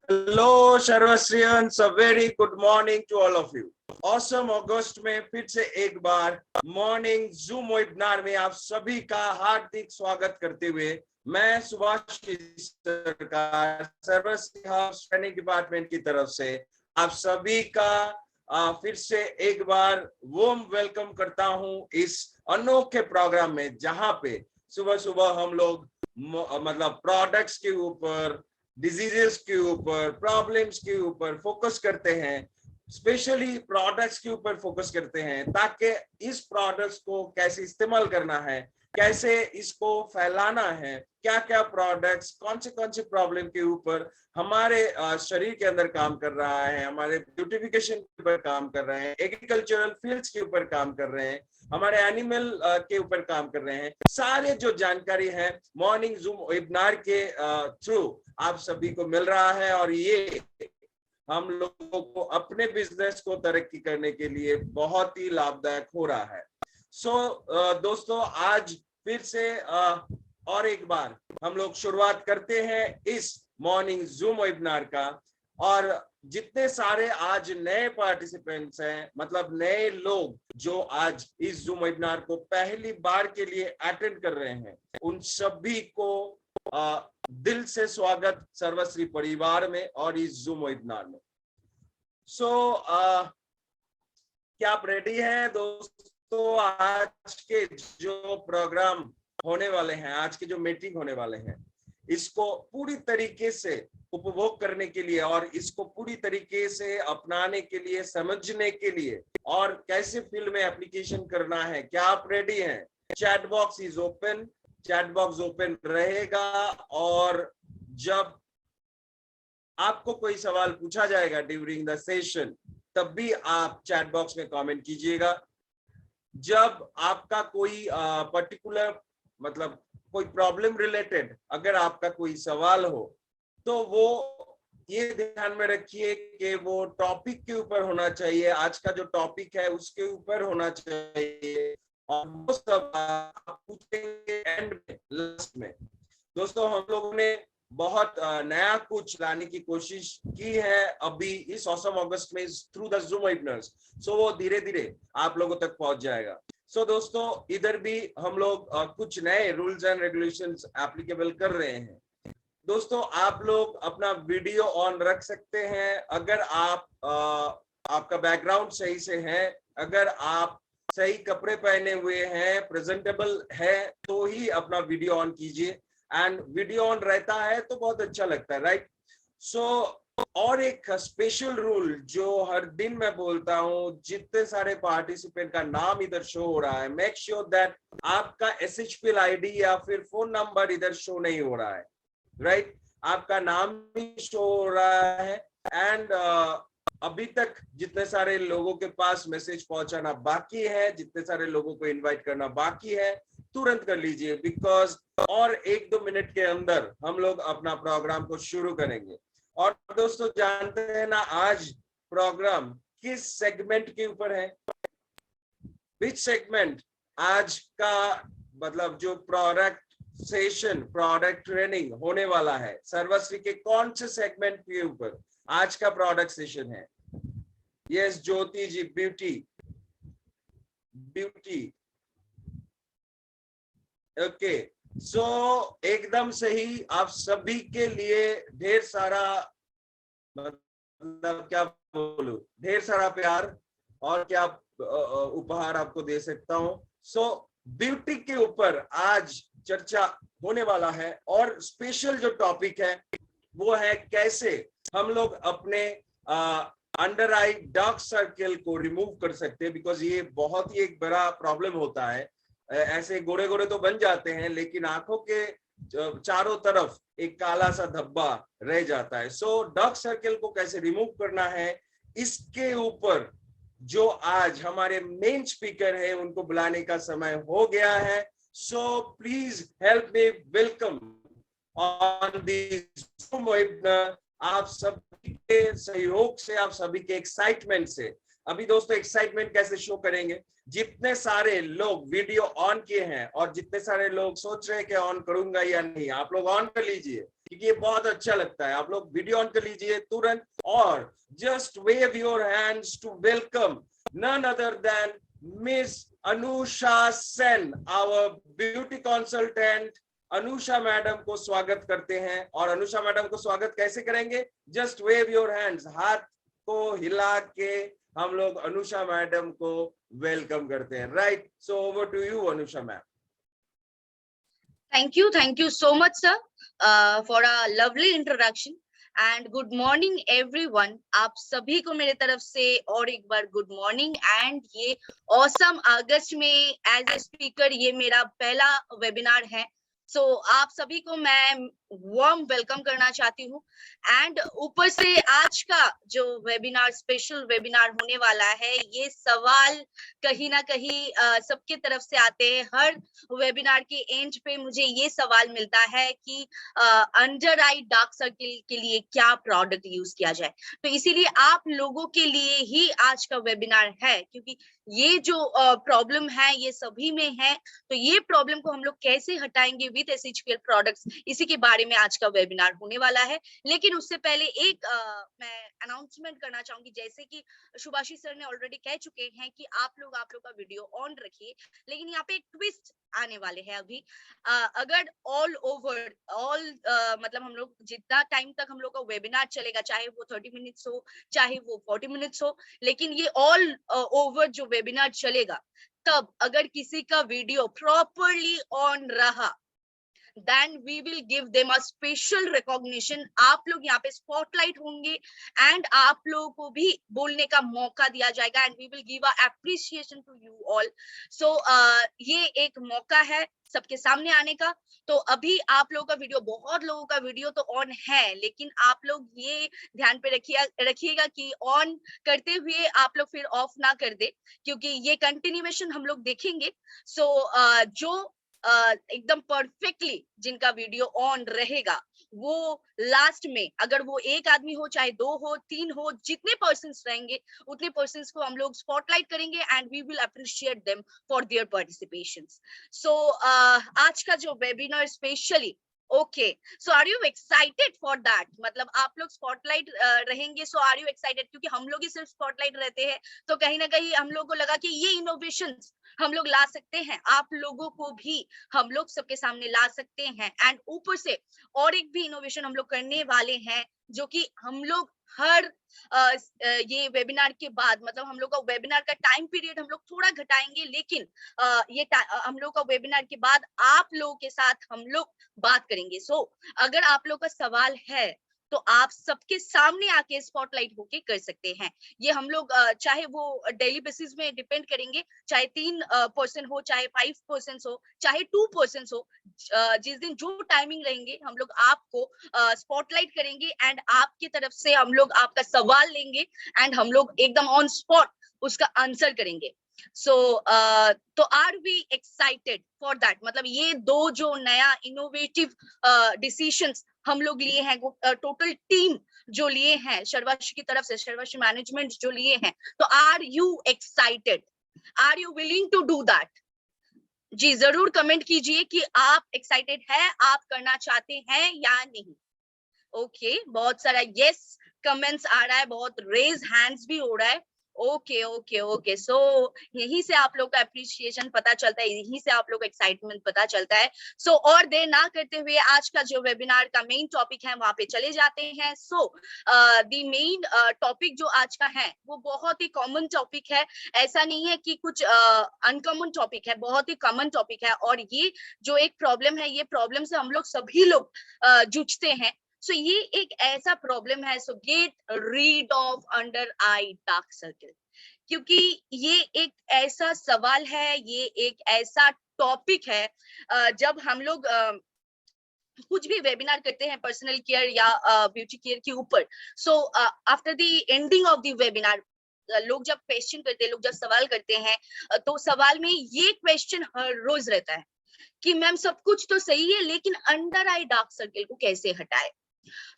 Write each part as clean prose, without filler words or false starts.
Hello Sarvashreeians, a very good morning to all of you. Awesome August में फिर से एक बार मॉर्निंग जूम वेबिनार में आप सभी का हार्दिक स्वागत करते हुए मैं सुभाष सरकार सर्वश्रियंस ट्रेनिंग डिपार्टमेंट की तरफ से आप सभी का फिर से एक बार वार्म वेलकम करता हूं इस अनोखे प्रोग्राम में, जहां पे सुबह सुबह हम लोग मतलब प्रोडक्ट्स के ऊपर, डिजीजेस के ऊपर, प्रॉब्लम्स के ऊपर फोकस करते हैं। स्पेशली प्रोडक्ट्स के ऊपर फोकस करते हैं ताकि इस प्रोडक्ट्स को कैसे इस्तेमाल करना है, कैसे इसको फैलाना है, क्या क्या प्रोडक्ट्स कौन से प्रॉब्लम के ऊपर हमारे शरीर के अंदर काम कर रहा है, हमारे ब्यूटिफिकेशन के ऊपर काम कर रहे हैं, एग्रीकल्चरल फील्ड्स के ऊपर काम कर रहे हैं, हमारे एनिमल के ऊपर काम कर रहे हैं। सारे जो जानकारी है मॉर्निंग जूम वेबिनार के थ्रू आप सभी को मिल रहा है और ये हम लोगों को अपने बिजनेस को तरक्की करने के लिए बहुत ही लाभदायक हो रहा है। दोस्तों, आज फिर से और एक बार हम लोग शुरुआत करते हैं इस मॉर्निंग जूम वेबिनार का। और जितने सारे आज नए पार्टिसिपेंट्स हैं, मतलब नए लोग जो आज इस जूम वेबिनार को पहली बार के लिए अटेंड कर रहे हैं, उन सभी को दिल से स्वागत सर्वश्री परिवार में और इस जूम वेबिनार में। क्या आप रेडी हैं दोस्तों? आज के जो प्रोग्राम होने वाले हैं, आज के जो मीटिंग होने वाले हैं, इसको पूरी तरीके से उपभोग करने के लिए और इसको पूरी तरीके से अपनाने के लिए, समझने के लिए और कैसे फील्ड में एप्लीकेशन करना है, क्या आप रेडी हैं? Chat box is open, chat box open रहेगा और जब आपको कोई सवाल पूछा जाएगा ड्यूरिंग द सेशन, तब भी आप चैट बॉक्स में कमेंट कीजिएगा। जब आपका कोई पर्टिकुलर मतलब कोई प्रॉब्लम रिलेटेड अगर आपका कोई सवाल हो तो वो ये ध्यान में रखिए कि वो टॉपिक के ऊपर होना चाहिए, आज का जो टॉपिक है उसके ऊपर होना चाहिए और वो सब आप पूछेंगे एंड में, लास्ट में। दोस्तों, हम लोगों ने बहुत नया कुछ लाने की कोशिश की है अभी इस ऑसम अगस्त में थ्रू द जूम वेबिनार्स। वो धीरे धीरे आप लोगों तक पहुंच जाएगा। दोस्तों, इधर भी हम लोग कुछ नए रूल्स एंड रेगुलेशंस एप्लीकेबल कर रहे हैं। दोस्तों, आप लोग अपना वीडियो ऑन रख सकते हैं अगर आप आपका बैकग्राउंड सही से है, अगर आप सही कपड़े पहने हुए हैं, प्रेजेंटेबल है, तो ही अपना वीडियो ऑन कीजिए। एंड वीडियो ऑन रहता है तो बहुत अच्छा लगता है, राइट? और एक स्पेशल रूल जो हर दिन मैं बोलता हूँ, जितने सारे पार्टिसिपेंट का नाम इधर शो हो रहा है, मेक श्योर दैट आपका SHPL ID या फिर फोन नंबर इधर शो नहीं हो रहा है, राइट? आपका नाम भी शो हो रहा है। एंड अभी तक जितने सारे लोगों के पास मैसेज पहुंचाना बाकी है, जितने सारे लोगों को इनवाइट करना बाकी है, तुरंत कर लीजिए, बिकॉज और 1-2 मिनट के अंदर हम लोग अपना प्रोग्राम को शुरू करेंगे। और दोस्तों, जानते हैं ना आज प्रोग्राम किस सेगमेंट के ऊपर है? विच सेगमेंट? आज का मतलब जो प्रोडक्ट सेशन, प्रोडक्ट ट्रेनिंग होने वाला है, सर्वश्री के कौन से सेगमेंट के ऊपर आज का प्रोडक्ट सेशन है? यस ज्योति जी, ब्यूटी ओके। एकदम सही। आप सभी के लिए ढेर सारा, मतलब क्या बोलूं, ढेर सारा प्यार और क्या उपहार आपको दे सकता हूं। ब्यूटी के ऊपर आज चर्चा होने वाला है और स्पेशल जो टॉपिक है वो है कैसे हम लोग अपने अंडर आई डार्क सर्कल को रिमूव कर सकते हैं, बिकॉज ये बहुत ही एक बड़ा प्रॉब्लम होता है। ऐसे गोरे गोरे तो बन जाते हैं लेकिन आंखों के चारों तरफ एक काला सा धब्बा रह जाता है। डार्क सर्कल को कैसे रिमूव करना है, इसके ऊपर जो आज हमारे मेन स्पीकर है उनको बुलाने का समय हो गया है। Please help me welcome on this zoom webinar. आप सभी के सहयोग से, आप सभी के एक्साइटमेंट से, अभी दोस्तों एक्साइटमेंट कैसे शो करेंगे? जितने सारे लोग वीडियो ऑन किए हैं और जितने सारे लोग सोच रहे हैं कि ऑन करूंगा या नहीं, आप लोग ऑन कर लीजिए। क्योंकि ये बहुत अच्छा लगता है। आप लोग वीडियो ऑन कर लीजिए तुरंत और just wave your hands to welcome none other than miss Anusha Sen, our beauty consultant. Anusha madam को स्वागत करते हैं। और अनुषा मैडम को स्वागत कैसे करेंगे? जस्ट वेव योर हैंड्स, हाथ को हिला के हम लोग अनुषा मैडम को वेलकम करते हैं। Right, so over to you Anusha ma'am. Thank you so much, sir, for a lovely introduction. And good morning, everyone. आप सभी को मेरे तरफ से और एक बार गुड मॉर्निंग। एंड ये ऑसम अगस्त में एज ए स्पीकर ये मेरा पहला वेबिनार है। सो आप सभी को मैं वार्म वेलकम करना चाहती हूँ। एंड ऊपर से आज का जो वेबिनार, स्पेशल वेबिनार होने वाला है, ये सवाल कहीं ना कहीं सबके तरफ से आते हैं। हर वेबिनार के एंड पे मुझे ये सवाल मिलता है कि अंडर आई डार्क सर्किल के लिए क्या प्रोडक्ट यूज किया जाए। तो इसीलिए आप लोगों के लिए ही आज का वेबिनार है, क्योंकि ये जो प्रॉब्लम है ये सभी में है। तो ये प्रॉब्लम को हम लोग कैसे हटाएंगे विद एसएचपीएल प्रोडक्ट्स, इसी के बारे में आज का वेबिनार होने वाला है। लेकिन उससे पहले एक मैं अनाउंसमेंट करना चाहूंगी। जैसे कि सुभाषिश सर ने ऑलरेडी कह चुके हैं कि आप लोग का वीडियो ऑन रखिए, लेकिन यहाँ पे एक ट्विस्ट आने वाले हैं अभी। अगर ऑल मतलब हम लोग जितना टाइम तक हम लोग का वेबिनार चलेगा, चाहे वो 30 मिनट्स हो चाहे वो 40 मिनट्स हो, लेकिन ये ऑल ओवर जो वेबिनार चलेगा, तब अगर किसी का वीडियो प्रॉपरली ऑन रहा, then we will give them a special recognition। आप लोग यहाँ पे स्पॉटलाइट होंगे एंड आप लोगों को भी बोलने का मौका दिया जाएगा and we will give a appreciation to you all। so ये एक मौका है सबके सामने आने का। तो अभी आप लोगों का वीडियो, बहुत लोगों का वीडियो तो ऑन है, लेकिन आप लोग ये ध्यान पे रखिएगा कि ऑन करते हुए आप लोग फिर ऑफ ना कर दे, क्योंकि ये कंटिन्यूएशन हम लोग देखेंगे। सो जो एकदम परफेक्टली जिनका वीडियो ऑन रहेगा, वो लास्ट में, अगर वो एक आदमी हो चाहे 2 हो 3 हो, जितने पर्सन्स रहेंगे उतने पर्सन्स को हम लोग स्पॉटलाइट करेंगे and we will appreciate them for their participations. So आज का जो webinar specially, okay, so are you excited for that? मतलब आप लोग स्पॉटलाइट रहेंगे, सो आर यू एक्साइटेड? क्योंकि हम लोग ही सिर्फ स्पॉटलाइट रहते हैं, तो कहीं ना कहीं हम लोग को लगा कि ये इनोवेशंस हम लोग ला सकते हैं, आप लोगों को भी हम लोग सबके सामने ला सकते हैं। एंड ऊपर से और एक भी इनोवेशन हम लोग करने वाले हैं, जो कि हम लोग हर ये वेबिनार के बाद, मतलब हम लोग का वेबिनार का टाइम पीरियड हम लोग थोड़ा घटाएंगे, लेकिन ये हम लोग का वेबिनार के बाद आप लोगों के साथ हम लोग बात करेंगे। सो अगर आप लोग का सवाल है तो आप सबके सामने आके स्पॉटलाइट होके कर सकते हैं। ये हम लोग चाहे वो डेली बेसिस में डिपेंड करेंगे, चाहे 3 पर्सन हो, चाहे 5 पर्सन हो, चाहे 2 पर्सन हो, जिस दिन जो टाइमिंग रहेंगे हम लोग आपको स्पॉटलाइट करेंगे एंड आपकी तरफ से हम लोग आपका सवाल लेंगे एंड हम लोग एकदम ऑन स्पॉट उसका आंसर करेंगे। सो तो are we excited for that? मतलब ये दो जो नया इनोवेटिव डिसीजंस हम लोग लिए हैं, टोटल टीम जो लिए हैं शर्वश की तरफ से, शर्वश मैनेजमेंट जो लिए हैं, तो are you excited? Are you willing to do that? जी जरूर कमेंट कीजिए कि आप एक्साइटेड है, आप करना चाहते हैं या नहीं। ओके, बहुत सारा यस कमेंट्स आ रहा है, बहुत रेज हैंड्स भी हो रहा है। ओके ओके ओके, सो यहीं से आप लोग का अप्रिशिएशन पता चलता है, यहीं से आप लोग का एक्साइटमेंट पता चलता है। सो और देर ना करते हुए आज का जो वेबिनार का मेन टॉपिक है वहां पे चले जाते हैं। सो द मेन टॉपिक जो आज का है वो बहुत ही कॉमन टॉपिक है। ऐसा नहीं है कि कुछ अनकॉमन टॉपिक है, बहुत ही कॉमन टॉपिक है। और ये जो एक प्रॉब्लम है, ये प्रॉब्लम से हम लोग सभी लोग जूझते हैं। सो ये एक ऐसा प्रॉब्लम है, सो get rid of under eye dark circle, क्योंकि ये एक ऐसा सवाल है, ये एक ऐसा टॉपिक है। जब हम लोग कुछ भी वेबिनार करते हैं पर्सनल केयर या ब्यूटी केयर के ऊपर, so after the ending of the webinar लोग जब क्वेश्चन करते हैं, लोग जब सवाल करते हैं, तो सवाल में ये क्वेश्चन हर रोज रहता है कि मैम सब कुछ तो सही है, लेकिन अंडर आई डार्क सर्कल को कैसे हटाए?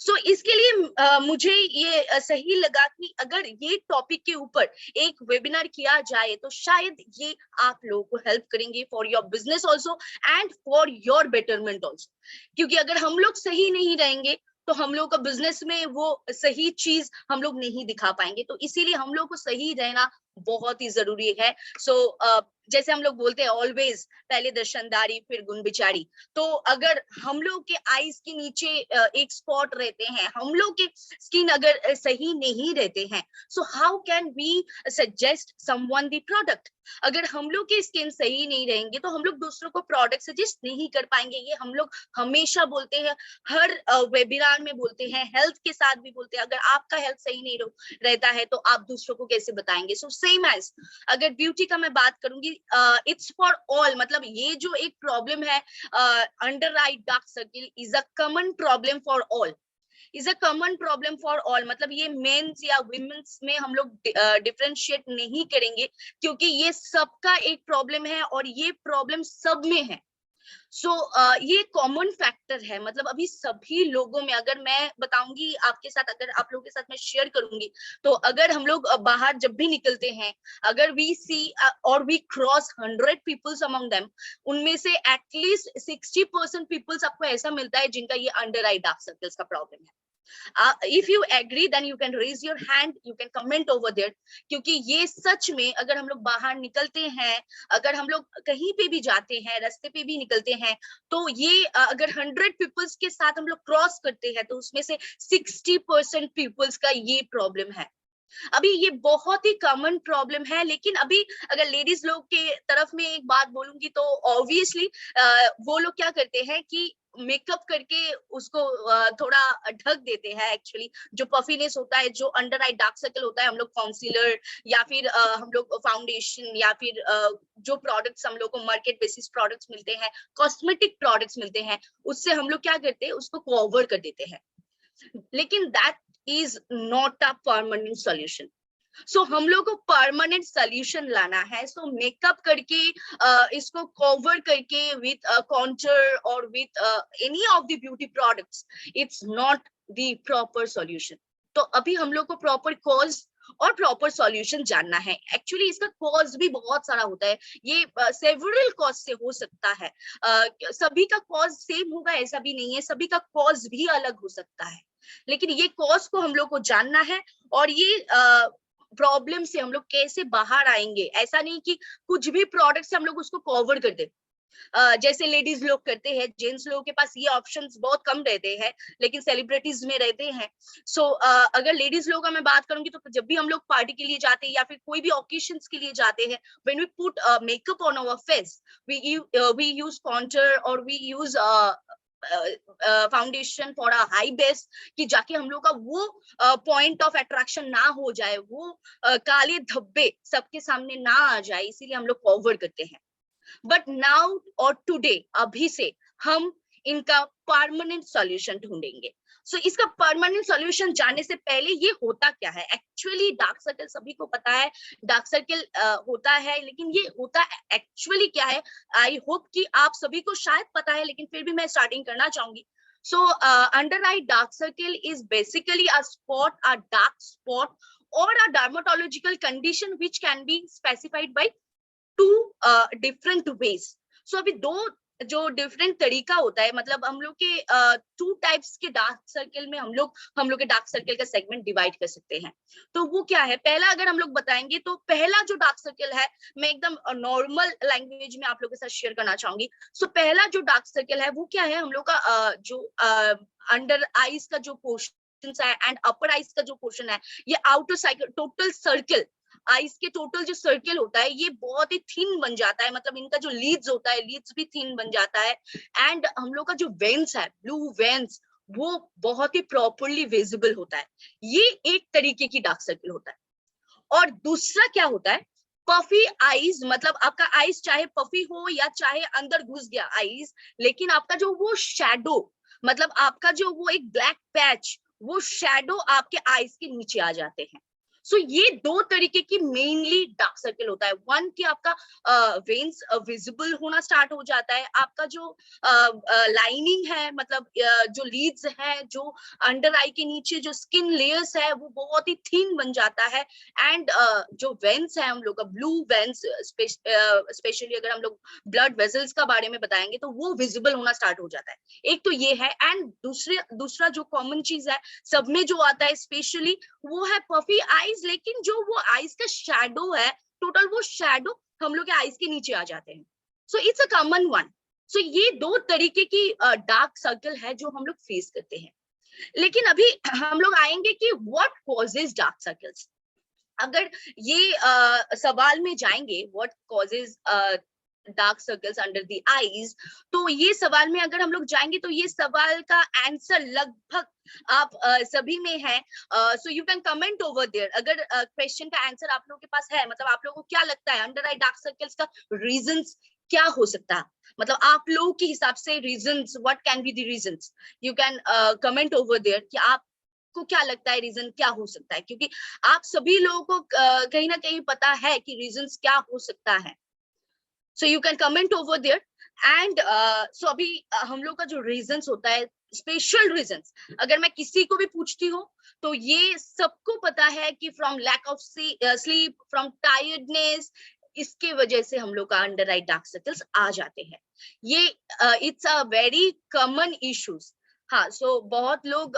सो इसके लिए मुझे ये सही लगा कि अगर ये टॉपिक के ऊपर एक वेबिनार किया जाए तो शायद ये आप लोगों को हेल्प करेंगे for your business also and for your betterment also. क्योंकि अगर हम लोग सही नहीं रहेंगे तो हम लोग का बिजनेस में वो सही चीज हम लोग नहीं दिखा पाएंगे। तो इसीलिए हम लोग को सही रहना बहुत ही जरूरी है। सो जैसे हम लोग बोलते हैं ऑलवेज पहले दर्शनदारी फिर गुण बिचारी। तो अगर हम लोग के आईज के नीचे एक स्पॉट रहते हैं, हम लोग के स्किन अगर सही नहीं रहते हैं, so how can we suggest someone the product. अगर हम लोग की स्किन सही नहीं रहेंगे तो हम लोग दूसरों को प्रोडक्ट सजेस्ट नहीं कर पाएंगे। ये हम लोग हमेशा बोलते हैं, हर वेबिनार में बोलते हैं, हेल्थ के साथ भी बोलते हैं। अगर आपका हेल्थ सही नहीं रहता है तो आप दूसरों को कैसे बताएंगे। सो सेम एज अगर ब्यूटी का मैं बात करूंगी, इट्स फॉर ऑल। मतलब ये जो एक प्रॉब्लम है under eye dark circle is a common problem for all, is a common problem for all. मतलब ये मेंस या विमेन्स में हम लोग डिफरेंशिएट नहीं करेंगे, क्योंकि ये सबका एक प्रॉब्लम है और ये प्रॉब्लम सब में है। सो ये कॉमन फैक्टर है। मतलब अभी सभी लोगों में, अगर मैं बताऊंगी आपके साथ, अगर आप लोगों के साथ मैं शेयर करूंगी, तो अगर हम लोग बाहर जब भी निकलते हैं, अगर वी सी और we cross 100 peoples among them, उनमें से एटलीस्ट 60% पीपल्स आपको ऐसा मिलता है जिनका ये अंडर आई डार्क सर्कल्स का प्रॉब्लम है। If you agree then you can raise your hand, you can comment over there। क्योंकि ये सच में अगर हम लोग बाहर निकलते हैं, अगर हम लोग कहीं पे भी जाते हैं, रास्ते पे भी निकलते हैं, तो ये अगर 100 पीपल्स के साथ हम लोग क्रॉस करते हैं तो उसमें से 60% पीपल्स का ये प्रॉब्लम है। अभी ये बहुत ही कॉमन प्रॉब्लम है। लेकिन अभी अगर लेडीज लोग के तरफ में एक बात बोलूंगी तो ऑब्वियसली वो लोग क्या करते हैं कि मेकअप करके उसको थोड़ा ढक देते हैं। एक्चुअली जो पफीनेस होता है, जो अंडर आई डार्क सर्कल होता है, हम लोग कॉन्सीलर या फिर हम लोग फाउंडेशन या फिर जो प्रोडक्ट्स हम लोग को मार्केट बेसिस प्रोडक्ट्स मिलते हैं, कॉस्मेटिक प्रोडक्ट्स मिलते हैं, उससे हम लोग क्या करते हैं, उसको कवर कर देते हैं। लेकिन that is not a permanent solution. So हम लोग को परमानेंट सॉल्यूशन लाना है। सो मेकअप करके इसको कवर करके विथ कॉन्टूर और with any of the beauty products, it's not the proper solution. तो अभी हम लोग को प्रॉपर कॉज और प्रॉपर सॉल्यूशन जानना है। एक्चुअली इसका कॉज भी बहुत सारा होता है, ये सेवरल कॉज से हो सकता है। सभी का कॉज सेम होगा ऐसा भी नहीं है, सभी का कॉज भी अलग हो सकता है। लेकिन ये कॉज को हम लोग को जानना है और ये प्रॉब्लम से हम लोग कैसे बाहर आएंगे। ऐसा नहीं कि कुछ भी प्रोडक्ट से हम लोग उसको कवर कर दे, जैसे लेडीज लोग करते हैं। जेंट्स लोगों के पास ये ऑप्शंस बहुत कम रहते हैं, लेकिन सेलिब्रिटीज में रहते हैं। सो अगर लेडीज लोगों का मैं बात करूंगी तो जब भी हम लोग पार्टी के लिए जाते हैं या फिर कोई भी ओकेशंस के लिए जाते हैं, when we put makeup on our face, we use contour और we use foundation for a high base, कि जाके हम लोग का वो पॉइंट ऑफ अट्रैक्शन ना हो जाए, वो काले धब्बे सबके सामने ना आ जाए, इसीलिए हम लोग कवर करते हैं। बट नाउ और टुडे, अभी से हम इनका परमानेंट सॉल्यूशन ढूंढेंगे। सो इसका परमानेंट सॉल्यूशन जानने से पहले ये होता क्या है। एक्चुअली डार्क सर्कल सभी को पता है, डार्क सर्कल होता है, लेकिन ये होता एक्चुअली क्या है, आई होप कि आप सभी को शायद पता है, लेकिन फिर भी मैं स्टार्टिंग करना चाहूंगी। So under eye dark circle is basically a spot, a dark spot or a dermatological condition which can be specified by two different ways। So अभी दो जो डिफरेंट तरीका होता है, मतलब हम लोग के टू टाइप्स के डार्क सर्कल में हम लोग के डार्क सर्कल का सेगमेंट डिवाइड कर सकते हैं। तो वो क्या है, पहला अगर हम लोग बताएंगे तो पहला जो डार्क सर्कल है, मैं एकदम नॉर्मल लैंग्वेज में आप लोगों के साथ शेयर करना चाहूंगी। सो पहला जो डार्क सर्कल है वो क्या है, हम लोग का जो अंडर आईज का जो पोर्शन है एंड अपर आईज का जो पोर्शन है, ये outer cycle total circle, eyes के टोटल जो सर्कल होता है ये बहुत ही थिन बन जाता है। मतलब इनका जो लीड्स होता है, लीड्स भी थिन बन जाता है। एंड हम लोग का जो वेन्स है, ब्लू वेन्स, वो बहुत ही प्रॉपरली विजिबल होता है। ये एक तरीके की डार्क सर्कल होता है। और दूसरा क्या होता है, पफी आईज। मतलब आपका आईज चाहे पफी हो या चाहे अंदर घुस गया आईज, लेकिन आपका जो वो शैडो, मतलब आपका जो वो एक ब्लैक पैच, वो शैडो आपके आईज के नीचे आ जाते हैं। सो ये दो तरीके की मेनली डार्क सर्कल होता है। वन कि आपका वेन्स विजिबल होना स्टार्ट हो जाता है, आपका जो लाइनिंग है, मतलब जो लीड्स है, जो अंडर आई के नीचे जो स्किन लेयर्स है वो बहुत ही थिन बन जाता है। एंड जो वेन्स है हम लोग का, ब्लू वेन्स स्पेशली अगर हम लोग ब्लड वेसल्स का बारे में बताएंगे तो वो विजिबल होना स्टार्ट हो जाता है। एक तो ये है। एंड दूसरा जो कॉमन चीज है सब में जो आता है स्पेशली, वो है पफी आईज। लेकिन जो वो आईज का शेडो है, टोटल वो शेडो हम लोग के आईज के नीचे आ जाते हैं। So it's a common one. So ये दो तरीके की डार्क सर्कल है जो हम लोग फेस करते हैं। लेकिन अभी हम लोग आएंगे कि व्हाट कॉजेज डार्क सर्कल्स। अगर ये सवाल में जाएंगे what causes dark circles under the eyes, तो ये सवाल में अगर हम लोग जाएंगे तो ये सवाल का आंसर लगभग आप सभी में है। So you can comment over there. अगर क्वेश्चन का आंसर आप लोगों के पास है, मतलब आप लोगों को क्या लगता है अंडर आई डार्क सर्कल्स का रीजंस क्या हो सकता है, मतलब आप लोगों के हिसाब से reasons, what can be the reasons. You can comment over there कि आप को क्या लगता है रीजन क्या हो सकता है, क्योंकि आप सभी लोगों को कहीं ना कहीं पता है कि रीजंस क्या हो सकता है। So you can comment over there. And so अभी हम लोग का जो रीजंस होता है, स्पेशल रीजंस, अगर मैं किसी को भी पूछती हूँ तो ये सबको पता है कि from lack of sleep, from tiredness, इसके वजह से हम लोग का अंडर आई डार्क सर्कल्स आ जाते हैं। ये it's a very common issues. हाँ, सो बहुत लोग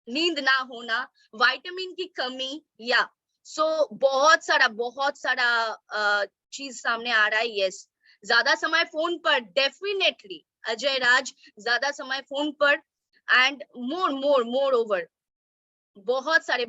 नींद ना होना, विटामिन की कमी, या सो बहुत सारा चीज सामने आ रहा है। यस, ज्यादा समय फोन पर, डेफिनेटली अजय राज, ज्यादा समय फोन पर। एंड मोर ओवर बहुत सारे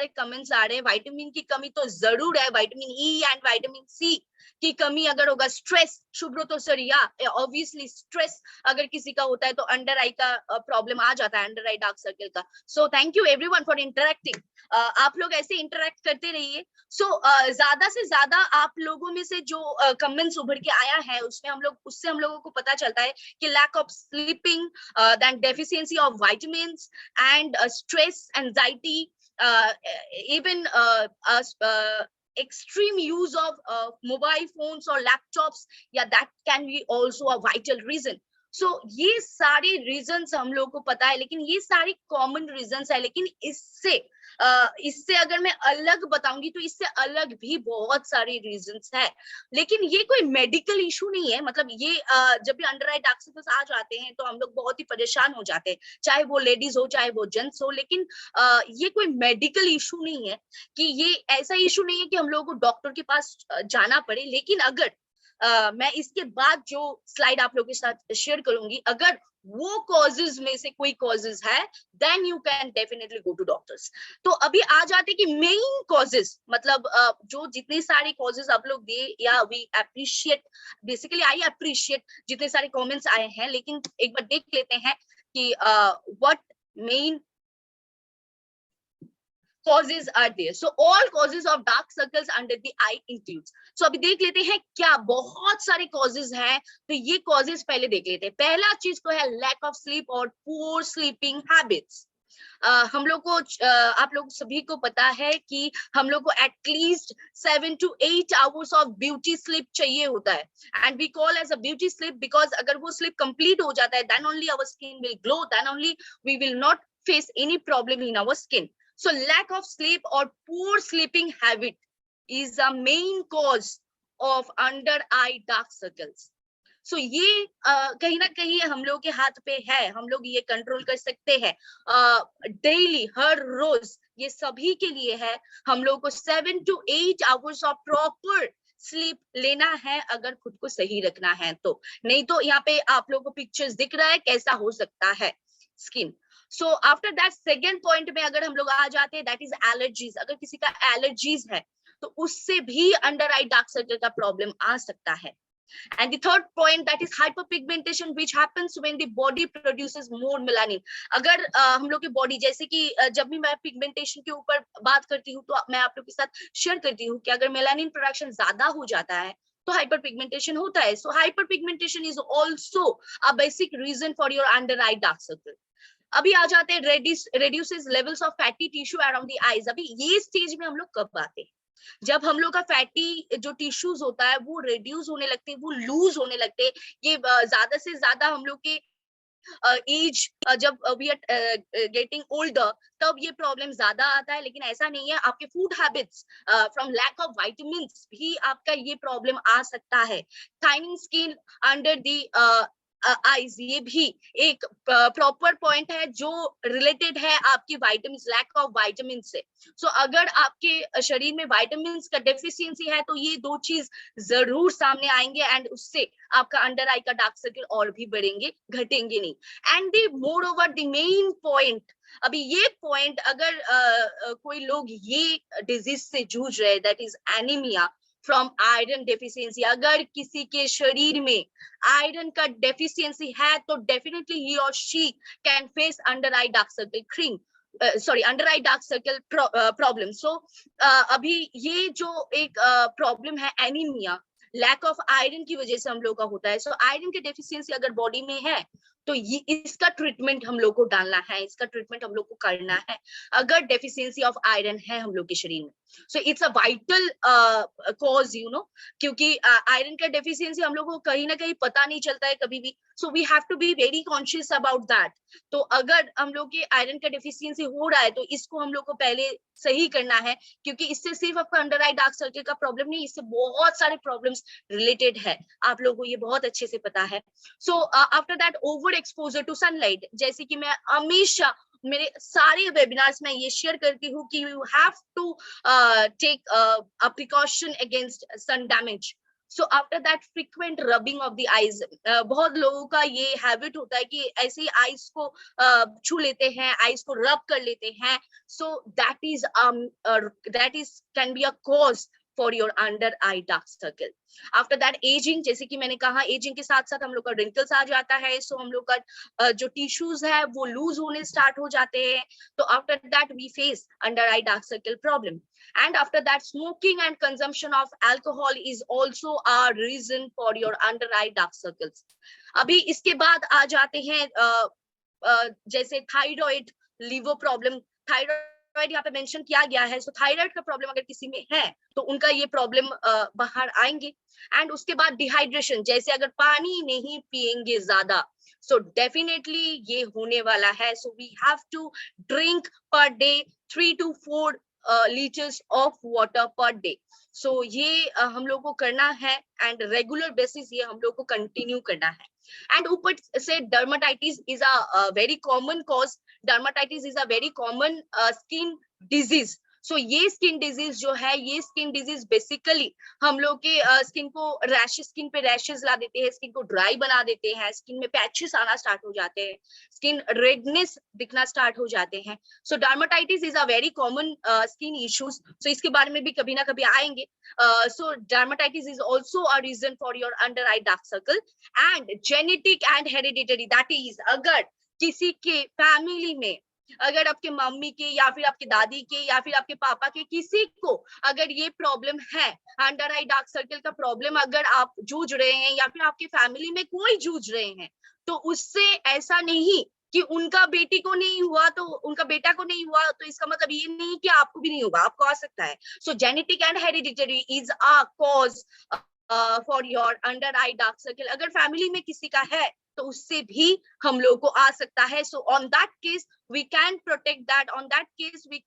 कमेंट्स आ रहे हैं। विटामिन की कमी तो जरूर है, vitamin E and vitamin C की कमी अगर होगा, स्ट्रेस, शुभ्रो सर, या ऑब्वियसली स्ट्रेस अगर किसी का होता है तो अंडर आई का प्रॉब्लम आ जाता है, अंडर आई डार्क सर्कल का। सो thank you everyone for interacting. आप लोग ऐसे इंटरेक्ट करते रहिए। सो ज्यादा से ज्यादा आप लोगों में से जो कमेंट्स उभर के आया है उससे हम लोगों को पता चलता है कि lack of sleeping, then deficiency of vitamins, and stress, anxiety, even extreme use of mobile phones or laptops, yeah, that can be also a vital reason. So ये सारे रीजंस हम लोग को पता है, लेकिन ये सारी कॉमन रीजंस है। लेकिन इससे अगर मैं अलग बताऊंगी तो इससे अलग भी बहुत सारी रीजंस है। लेकिन ये कोई मेडिकल इशू नहीं है। मतलब ये जब भी अंडर आई डार्क सर्कल्स आ जाते हैं तो हम लोग बहुत ही परेशान हो जाते हैं, चाहे वो लेडीज हो चाहे वो जेंट्स हो। लेकिन ये कोई मेडिकल इशू नहीं है, कि ये ऐसा इशू नहीं है कि हम लोगों को डॉक्टर के पास जाना पड़े। लेकिन अगर मैं इसके बाद जो स्लाइड आप लोगों के साथ शेयर करूंगी, अगर वो कॉजेज में से कोई कॉजेज है, then you can definitely go to doctors. तो अभी आ जाते कि मेन कॉजेज, मतलब जो जितने सारे कॉजेज आप लोग दिए, या we appreciate, basically I appreciate जितने सारे कमेंट्स आए हैं। लेकिन एक बार देख लेते हैं कि what main causes are there. So all causes of dark circles under the eye includes. So अभी देख लेते हैं क्या बहुत सारे causes हैं, तो ये causes पहले देख लेते हैं। पहला चीज तो है lack of sleep और poor sleeping habits. हम लोग को आप लोग सभी को पता है कि हम लोग को at least 7 to 8 hours of beauty sleep चाहिए होता है। And we call as a beauty sleep because अगर वो स्लीप कंप्लीट हो जाता है, then only our skin will glow, then only we will not face any problem in our skin. So lack of sleep or poor sleeping habit is the main cause of under eye dark circles. So ये कहीं ना कहीं हम लोग के हाथ पे है, हम लोग ये कंट्रोल कर सकते हैं डेली, हर रोज। ये सभी के लिए है, हम लोग को 7 to 8 hours of proper sleep लेना है अगर खुद को सही रखना है तो। नहीं तो यहाँ पे आप लोगों को पिक्चर्स दिख रहा है कैसा हो सकता है skin. So after that second point में अगर हम लोग आ जाते हैं, दैट इज एलर्जीज। अगर किसी का एलर्जीज है तो उससे भी अंडर आई डार्क सर्कल का प्रॉब्लम आ सकता है। And the third point, that is hyperpigmentation, which happens when the body produces more melanin. अगर हम लोग की बॉडी, जैसे कि जब भी मैं पिगमेंटेशन के ऊपर बात करती हूँ तो मैं आप लोग के साथ शेयर करती हूँ कि अगर मेलानिन प्रोडक्शन ज्यादा हो जाता है तो हाइपर पिगमेंटेशन होता है। So hyper pigmentation is also a basic reason for your under eye dark circle. अभी आ जाते हैं reduces levels of fatty tissue around the eyes। अभी ये स्टेज में हम लोग कब आते हैं, जब हम लोग का फैटी जो टिश्यूज होता है वो रिड्यूस होने लगते हैं, वो लूज होने लगते हैं। ये ज्यादा से ज्यादा हम लोग के एज जब वी आर गेटिंग ओल्डर तब ये प्रॉब्लम ज्यादा आता है, लेकिन ऐसा नहीं है। आपके food habits from lack of vitamins भी आपका ये प्रॉब्लम आ सकता है। Thinning skin under the eyes, ये भी एक प्रॉपर पॉइंट है जो रिलेटेड है आपकी विटामिन, लैक ऑफ विटामिन से। सो अगर आपके शरीर में विटामिन का डेफिशिएंसी है तो ये दो चीज जरूर सामने आएंगे एंड उससे आपका अंडर आई का डार्क सर्कल और भी बढ़ेंगे, घटेंगे नहीं। And the more over the main point, अभी ये पॉइंट अगर कोई लोग ये डिजीज से जूझ रहे, that is anaemia from iron deficiency, अगर किसी के शरीर में आयरन का डेफिशिएंसी है तो डेफिनेटली ही और she can face under eye dark circle under eye dark circle problem. So अभी ये जो एक प्रॉब्लम है एनीमिया, लैक ऑफ आयरन की वजह से हम लोग का होता है। सो आयरन की डेफिशिएंसी अगर बॉडी में है तो ये इसका ट्रीटमेंट हम लोग को डालना है, इसका ट्रीटमेंट हम लोग को करना है अगर डेफिशिएंसी ऑफ आयरन है हम लोग के शरीर में। सो it's a vital cause, you know, क्योंकि आयरन का डेफिशिएंसी हम लोग को कहीं ना कहीं पता नहीं चलता है कभी भी। So we have to be very conscious about that. तो अगर हम लोग के आयरन का डेफिशिएंसी हो रहा है तो इसको हम लोग को पहले सही करना है, क्योंकि इससे सिर्फ आपका अंडर आई डार्क सर्कल का प्रॉब्लम नहीं, इससे बहुत सारे प्रॉब्लम्स रिलेटेड है, आप लोगों को ये बहुत अच्छे से पता है। So after that over exposure to sunlight, जैसे कि मैं हमेशा मेरे सारे वेबिनार्स में ये शेयर करती हूँ कि you have to take a precaution against sun damage. So after that frequent rubbing of the eyes, बहुत लोगों का ये हैबिट होता है कि ऐसे ही आईज को छू लेते हैं, आईज को रब कर लेते हैं। So that is can be a cause for your under eye dark circle. After that ageing, जैसे कि मैंने कहा एजिंग के साथ साथ हम लोग का रिंकल्स आ जाता है। सो हम लोग का जो टिश्यूज है वो लूज होने स्टार्ट हो जाते हैं। तो after that we face under eye dark circle problem. And after that, smoking and consumption of alcohol is also a reason for your under eye dark circles. अभी इसके बाद आ जाते हैं जैसे थायराइड, लिवर प्रॉब्लम। थायराइड यहाँ पे mention किया गया है। सो थायराइड का प्रॉब्लम अगर किसी में है तो उनका ये प्रॉब्लम बाहर आएंगे। एंड उसके बाद डिहाइड्रेशन, जैसे अगर पानी नहीं पिएंगे ज्यादा सो डेफिनेटली ये होने वाला है। So we have to drink per day 3 to 4 litres of water per day. So ये हम लोग को करना है एंड रेगुलर बेसिस ये हम लोग को कंटिन्यू करना है। एंड ऊपर से dermatitis is a very common cause, dermatitis is a very common skin disease. So ये स्किन डिजीज जो है, ये स्किन डिजीज बेसिकली हम लोग के स्किन को रैशेस, स्किन पे रैशेस ला देते हैं, स्किन को ड्राई बना देते हैं, स्किन में पैचेस आना स्टार्ट हो जाते हैं, स्किन रेडनेस दिखना स्टार्ट हो जाते हैं। So dermatitis is a very common skin issues. So इसके बारे में भी कभी ना कभी आएंगे। So dermatitis is also a reason for your under eye dark circle. And genetic and hereditary, that is अगर किसी के फैमिली में, अगर आपके मम्मी के या फिर आपके दादी के या फिर आपके पापा के किसी को अगर ये प्रॉब्लम है, अंडर आई डार्क सर्कल का प्रॉब्लम अगर आप जूझ रहे हैं या फिर आपके फैमिली में कोई जूझ रहे हैं, तो उससे ऐसा नहीं कि उनका बेटी को नहीं हुआ तो उनका बेटा को नहीं हुआ तो इसका मतलब ये नहीं कि आपको भी नहीं होगा, आपको आ सकता है। सो genetic and hereditary is a cause for your under eye dark circle. अगर फैमिली में किसी का है तो उससे भी हम लोग को आ सकता है। So on that case we can protect that, on that case we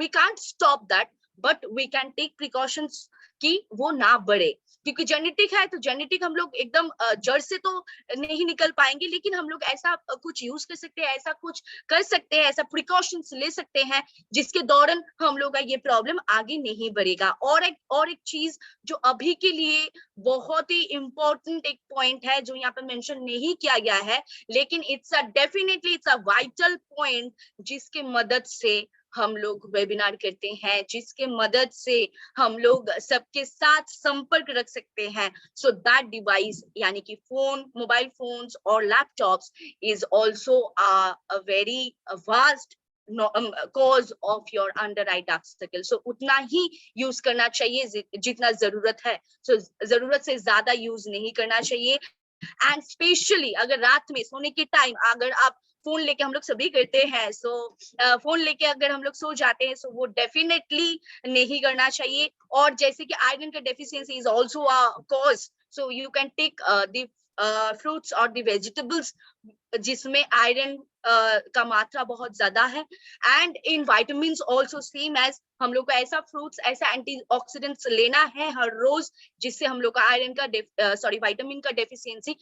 can stop that, but we can take precautions कि वो ना बढ़े। क्योंकि जेनेटिक है तो जेनेटिक हम लोग एकदम जड़ से तो नहीं निकल पाएंगे, लेकिन हम लोग ऐसा कुछ यूज कर सकते हैं, ऐसा कुछ कर सकते हैं, ऐसा प्रिकॉशंस ले सकते हैं जिसके दौरान हम लोग का ये प्रॉब्लम आगे नहीं बढ़ेगा। और एक चीज जो अभी के लिए बहुत ही इंपॉर्टेंट एक पॉइंट है जो यहाँ पे मेंशन नहीं किया गया है, लेकिन इट्स अ वाइटल पॉइंट जिसके मदद से हम लोग वेबिनार करते हैं, जिसके मदद से हम लोग सबके साथ संपर्क रख सकते हैं। सो दैट डिवाइस यानी कि फोन, मोबाइल फोन्स और laptops is also a very vast cause of your under eye dark circle. So उतना ही यूज करना चाहिए जितना जरूरत है। So जरूरत से ज्यादा यूज नहीं करना चाहिए। एंड स्पेशली अगर रात में सोने के टाइम अगर आप फोन लेके हम लोग सभी करते हैं, सो फोन लेके अगर हम लोग सो जाते हैं, सो वो डेफिनेटली नहीं करना चाहिए। और जैसे कि आयरन का deficiency is also a cause, so you can take the fruits और द वेजिटेबल्स जिसमें आयरन का मात्रा बहुत ज्यादा है। And in vitamin also same as, हम लोग को ऐसा फ्रूट्स, ऐसा एंटीऑक्सीडेंट्स लेना है हर रोज जिससे हम लोग का आयरन का विटामिन का डेफिशिएंसी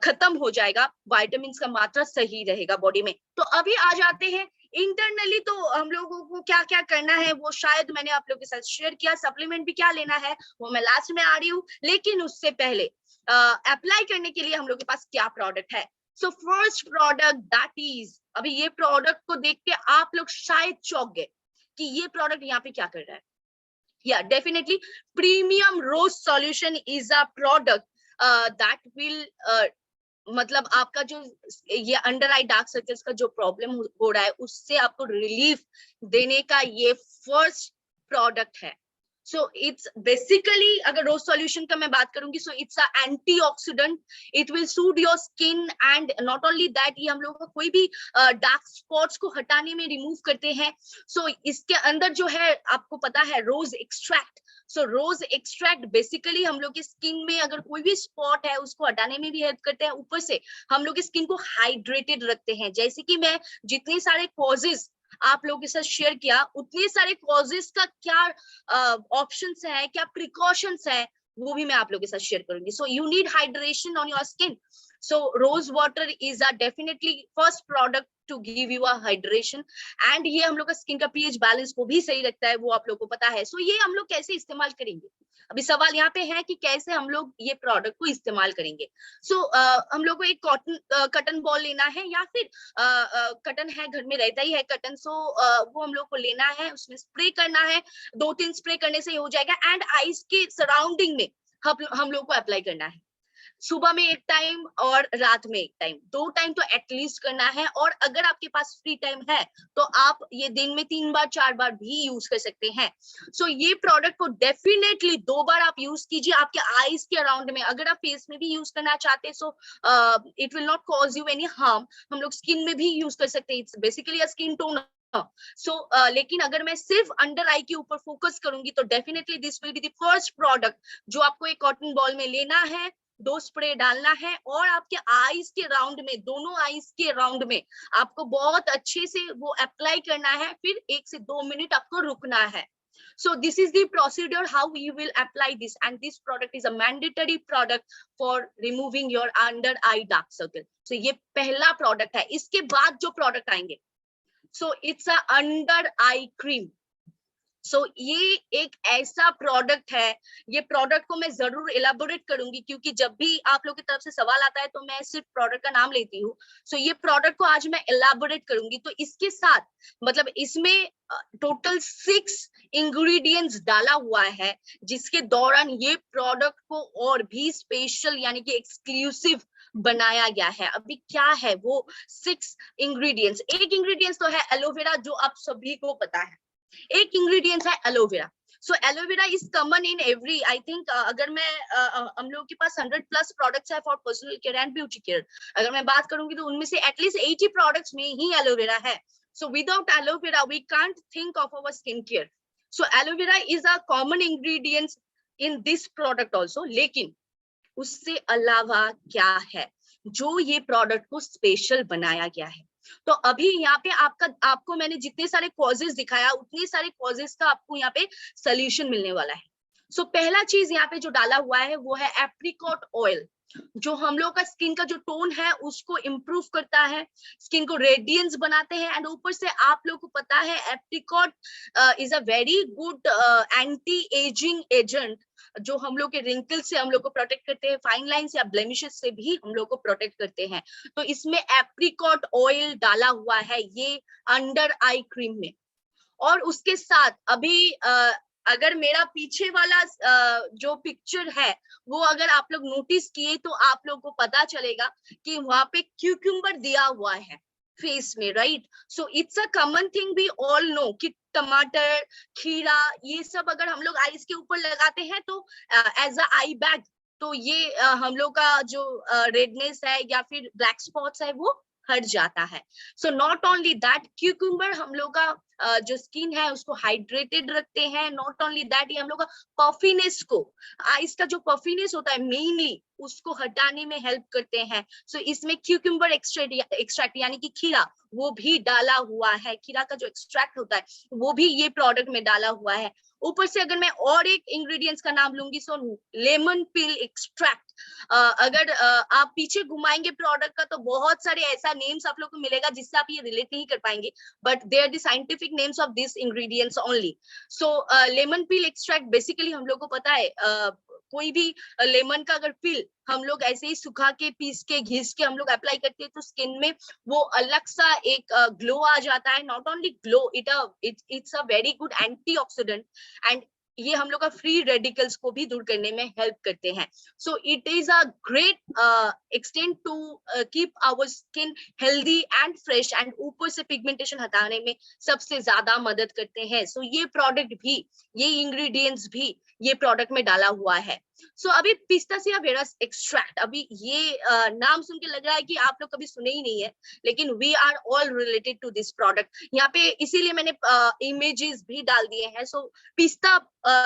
खत्म हो जाएगा, विटामिन का मात्रा सही रहेगा बॉडी में। तो अभी आ जाते हैं इंटरनली, तो हम लोगों को क्या क्या करना है वो शायद मैंने आप लोगों के साथ शेयर किया। सप्लीमेंट भी क्या लेना है वो मैं लास्ट में आ रही हूँ, लेकिन उससे पहले अप्लाई करने के लिए हम लोग के पास क्या प्रोडक्ट है। So first product that is, अभी ये प्रोडक्ट को देख के आप लोग शायद चौंक गए कि ये प्रोडक्ट यहाँ पे क्या कर रहा है। या definitely premium rose solution is a product that will मतलब आपका जो ये अंडर आई डार्क सर्कल्स का जो प्रॉब्लम हो रहा है उससे आपको रिलीफ देने का ये फर्स्ट प्रोडक्ट है। सो इट्स बेसिकली, अगर रोज सॉल्यूशन का मैं बात करूंगी, सो it's a antioxidant, it will suit your skin. And not only that, ये हम लोग का कोई भी डार्क स्पॉट्स को हटाने में रिमूव करते हैं। सो इसके अंदर जो है आपको पता है रोज एक्सट्रैक्ट, सो रोज एक्सट्रैक्ट बेसिकली हम लोग की स्किन में अगर कोई भी स्पॉट है उसको हटाने में भी हेल्प करते हैं, ऊपर से हम लोग की स्किन को हाइड्रेटेड रखते हैं। जैसे कि मैं जितने सारे कॉजेज आप लोगों के साथ शेयर किया, उतने सारे कॉजेज का क्या ऑप्शंस है, क्या प्रिकॉशंस है, वो भी मैं आप लोगों के साथ शेयर करूंगी। So you need hydration on your skin, so rose water is a definitely first product to give you a hydration. And ये हम लोग का स्किन का पीएच बैलेंस को भी सही रखता है, वो आप लोग को पता है। सो ये हम लोग कैसे इस्तेमाल करेंगे, अभी सवाल यहाँ पे है कि कैसे हम लोग ये प्रोडक्ट को इस्तेमाल करेंगे। सो हम लोग को एक कॉटन बॉल लेना है, या फिर कटन है, घर में रहता ही है कटन, सो वो हम लोग को लेना है, उसमें स्प्रे करना है, 2-3 स्प्रे करने से हो जाएगा। एंड आईज के सराउंडिंग में हम लोग को अप्लाई करना है, सुबह में एक टाइम और रात में एक टाइम, 2 टाइम तो एटलीस्ट करना है। और अगर आपके पास फ्री टाइम है तो आप ये दिन में 3 बार 4 बार भी यूज कर सकते हैं। सो ये प्रोडक्ट को डेफिनेटली 2 बार आप यूज कीजिए आपके आईज के अराउंड में। अगर आप फेस में भी यूज करना चाहते हैं so it will not cause you any harm, हम लोग स्किन में भी यूज कर सकते हैं, it's basically a skin toner. लेकिन अगर मैं सिर्फ अंडर आई के ऊपर फोकस करूंगी तो definitely this will be the first product जो आपको एक कॉटन बॉल में लेना है, 2 स्प्रे डालना है, और आपके आईज के राउंड में, दोनों आईज के राउंड में आपको बहुत अच्छे से वो अप्लाई करना है, फिर 1 से 2 मिनट आपको रुकना है। So this is the procedure how you will apply this, and this product is a mandatory product for removing your under eye dark circle. So ये पहला प्रोडक्ट है। इसके बाद जो प्रोडक्ट आएंगे, so it's a under eye cream. सो ये एक ऐसा प्रोडक्ट है, ये प्रोडक्ट को मैं जरूर एलाबोरेट करूंगी क्योंकि जब भी आप लोग की तरफ से सवाल आता है तो मैं सिर्फ प्रोडक्ट का नाम लेती हूँ। सो ये प्रोडक्ट को आज मैं एलाबोरेट करूंगी। तो इसके साथ मतलब इसमें टोटल 6 इंग्रेडिएंट्स डाला हुआ है, जिसके दौरान ये प्रोडक्ट को और भी स्पेशल यानी कि एक्सक्लूसिव बनाया गया है। अभी क्या है वो 6 इंग्रेडिएंट्स, एक इंग्रेडिएंट्स तो है एलोवेरा जो आप सभी को पता है, एक इंग्रेडिएंट है aloe vera. So aloe vera is common in every, I think अगर मैं हम लोग के पास 100+ प्रोडक्ट्स है for personal care and beauty care, अगर मैं बात करूंगी तो उनमें से एटलीस्ट 80 प्रोडक्ट्स में ही एलोवेरा है। So without aloe vera we can't think of our skin care. So aloe vera is a common ingredient in this product also. लेकिन उससे अलावा क्या है जो ये प्रोडक्ट को स्पेशल बनाया गया है, तो अभी यहाँ पे आपको मैंने जितने सारे कॉजेस दिखाया उतने सारे कॉजेस का आपको यहाँ पे सोल्यूशन मिलने वाला है। सो पहला चीज यहाँ पे जो डाला हुआ है वो है एप्रिकॉट ऑयल, जो हम लोग का स्किन का जो टोन है उसको इम्प्रूव करता है, स्किन को रेडियंस बनाते हैं। एंड ऊपर से आप लोग को पता है apricot is a very good anti ageing agent, जो हम लोग के रिंकल से हम लोग को प्रोटेक्ट करते हैं, फाइन लाइंस या ब्लेमिशेस से भी हम लोग को प्रोटेक्ट करते हैं। तो इसमें एप्रिकॉट ऑयल डाला हुआ है ये अंडर आई क्रीम में। और उसके साथ अभी अगर मेरा पीछे वाला जो पिक्चर है वो अगर आप लोग नोटिस किए तो आप लोग को पता चलेगा कि वहां पे क्यूक्यूम्बर दिया हुआ है फेस में, right. So it's a common thing, we all know कि टमाटर, खीरा, ये सब अगर हम लोग आईज के ऊपर लगाते हैं तो एज अ आई बैग, तो ये हम लोग का जो रेडनेस है या फिर ब्लैक स्पॉट्स है वो हट जाता है। So not only that, cucumber हम लोग का जो स्किन है उसको हाइड्रेटेड रखते हैं। नॉट ओनली दैट, ये हम लोग का पफीनेस को, आइस का जो पफीनेस होता है मेनली उसको हटाने में हेल्प करते हैं। सो इसमें क्यूकम्बर एक्सट्रैक्ट यानी कि खीरा वो भी डाला हुआ है, खीरा का जो एक्सट्रैक्ट होता है वो भी ये प्रोडक्ट में डाला हुआ है। ऊपर से अगर मैं और एक इंग्रेडिएंट्स का नाम लूंगी, सो लेमन पील एक्सट्रैक्ट। अगर आप पीछे घुमाएंगे प्रोडक्ट का तो बहुत सारे ऐसा नेम्स आप लोग को मिलेगा जिससे आप ये रिलेट नहीं कर पाएंगे, but they are the scientific names of this ingredients only. So lemon peel extract basically हम लोग को पता है, कोई भी लेमन का अगर पील हम लोग ऐसे ही सुखा के पीस के घिस के हम लोग अप्लाई करते हैं तो स्किन में वो अलग सा एक ग्लो आ जाता है। Not only glow, it's a very good antioxidant, and ये हम लोग का फ्री रेडिकल्स को भी दूर करने में हेल्प करते हैं। So it is a great extent to keep our skin healthy and fresh, and ऊपर से पिगमेंटेशन हटाने में सबसे ज्यादा मदद करते हैं। सो ये प्रोडक्ट भी, ये इंग्रेडिएंट्स भी ये प्रोडक्ट में डाला हुआ है। सो अभी पिस्ताचिया वेरा एक्सट्रैक्ट, अभी ये नाम सुन के लग रहा है कि आप लोग कभी सुने ही नहीं है, लेकिन we are all related to this product. यहाँ पे इसीलिए मैंने इमेजेस भी डाल दिए हैं। सो पिस्ता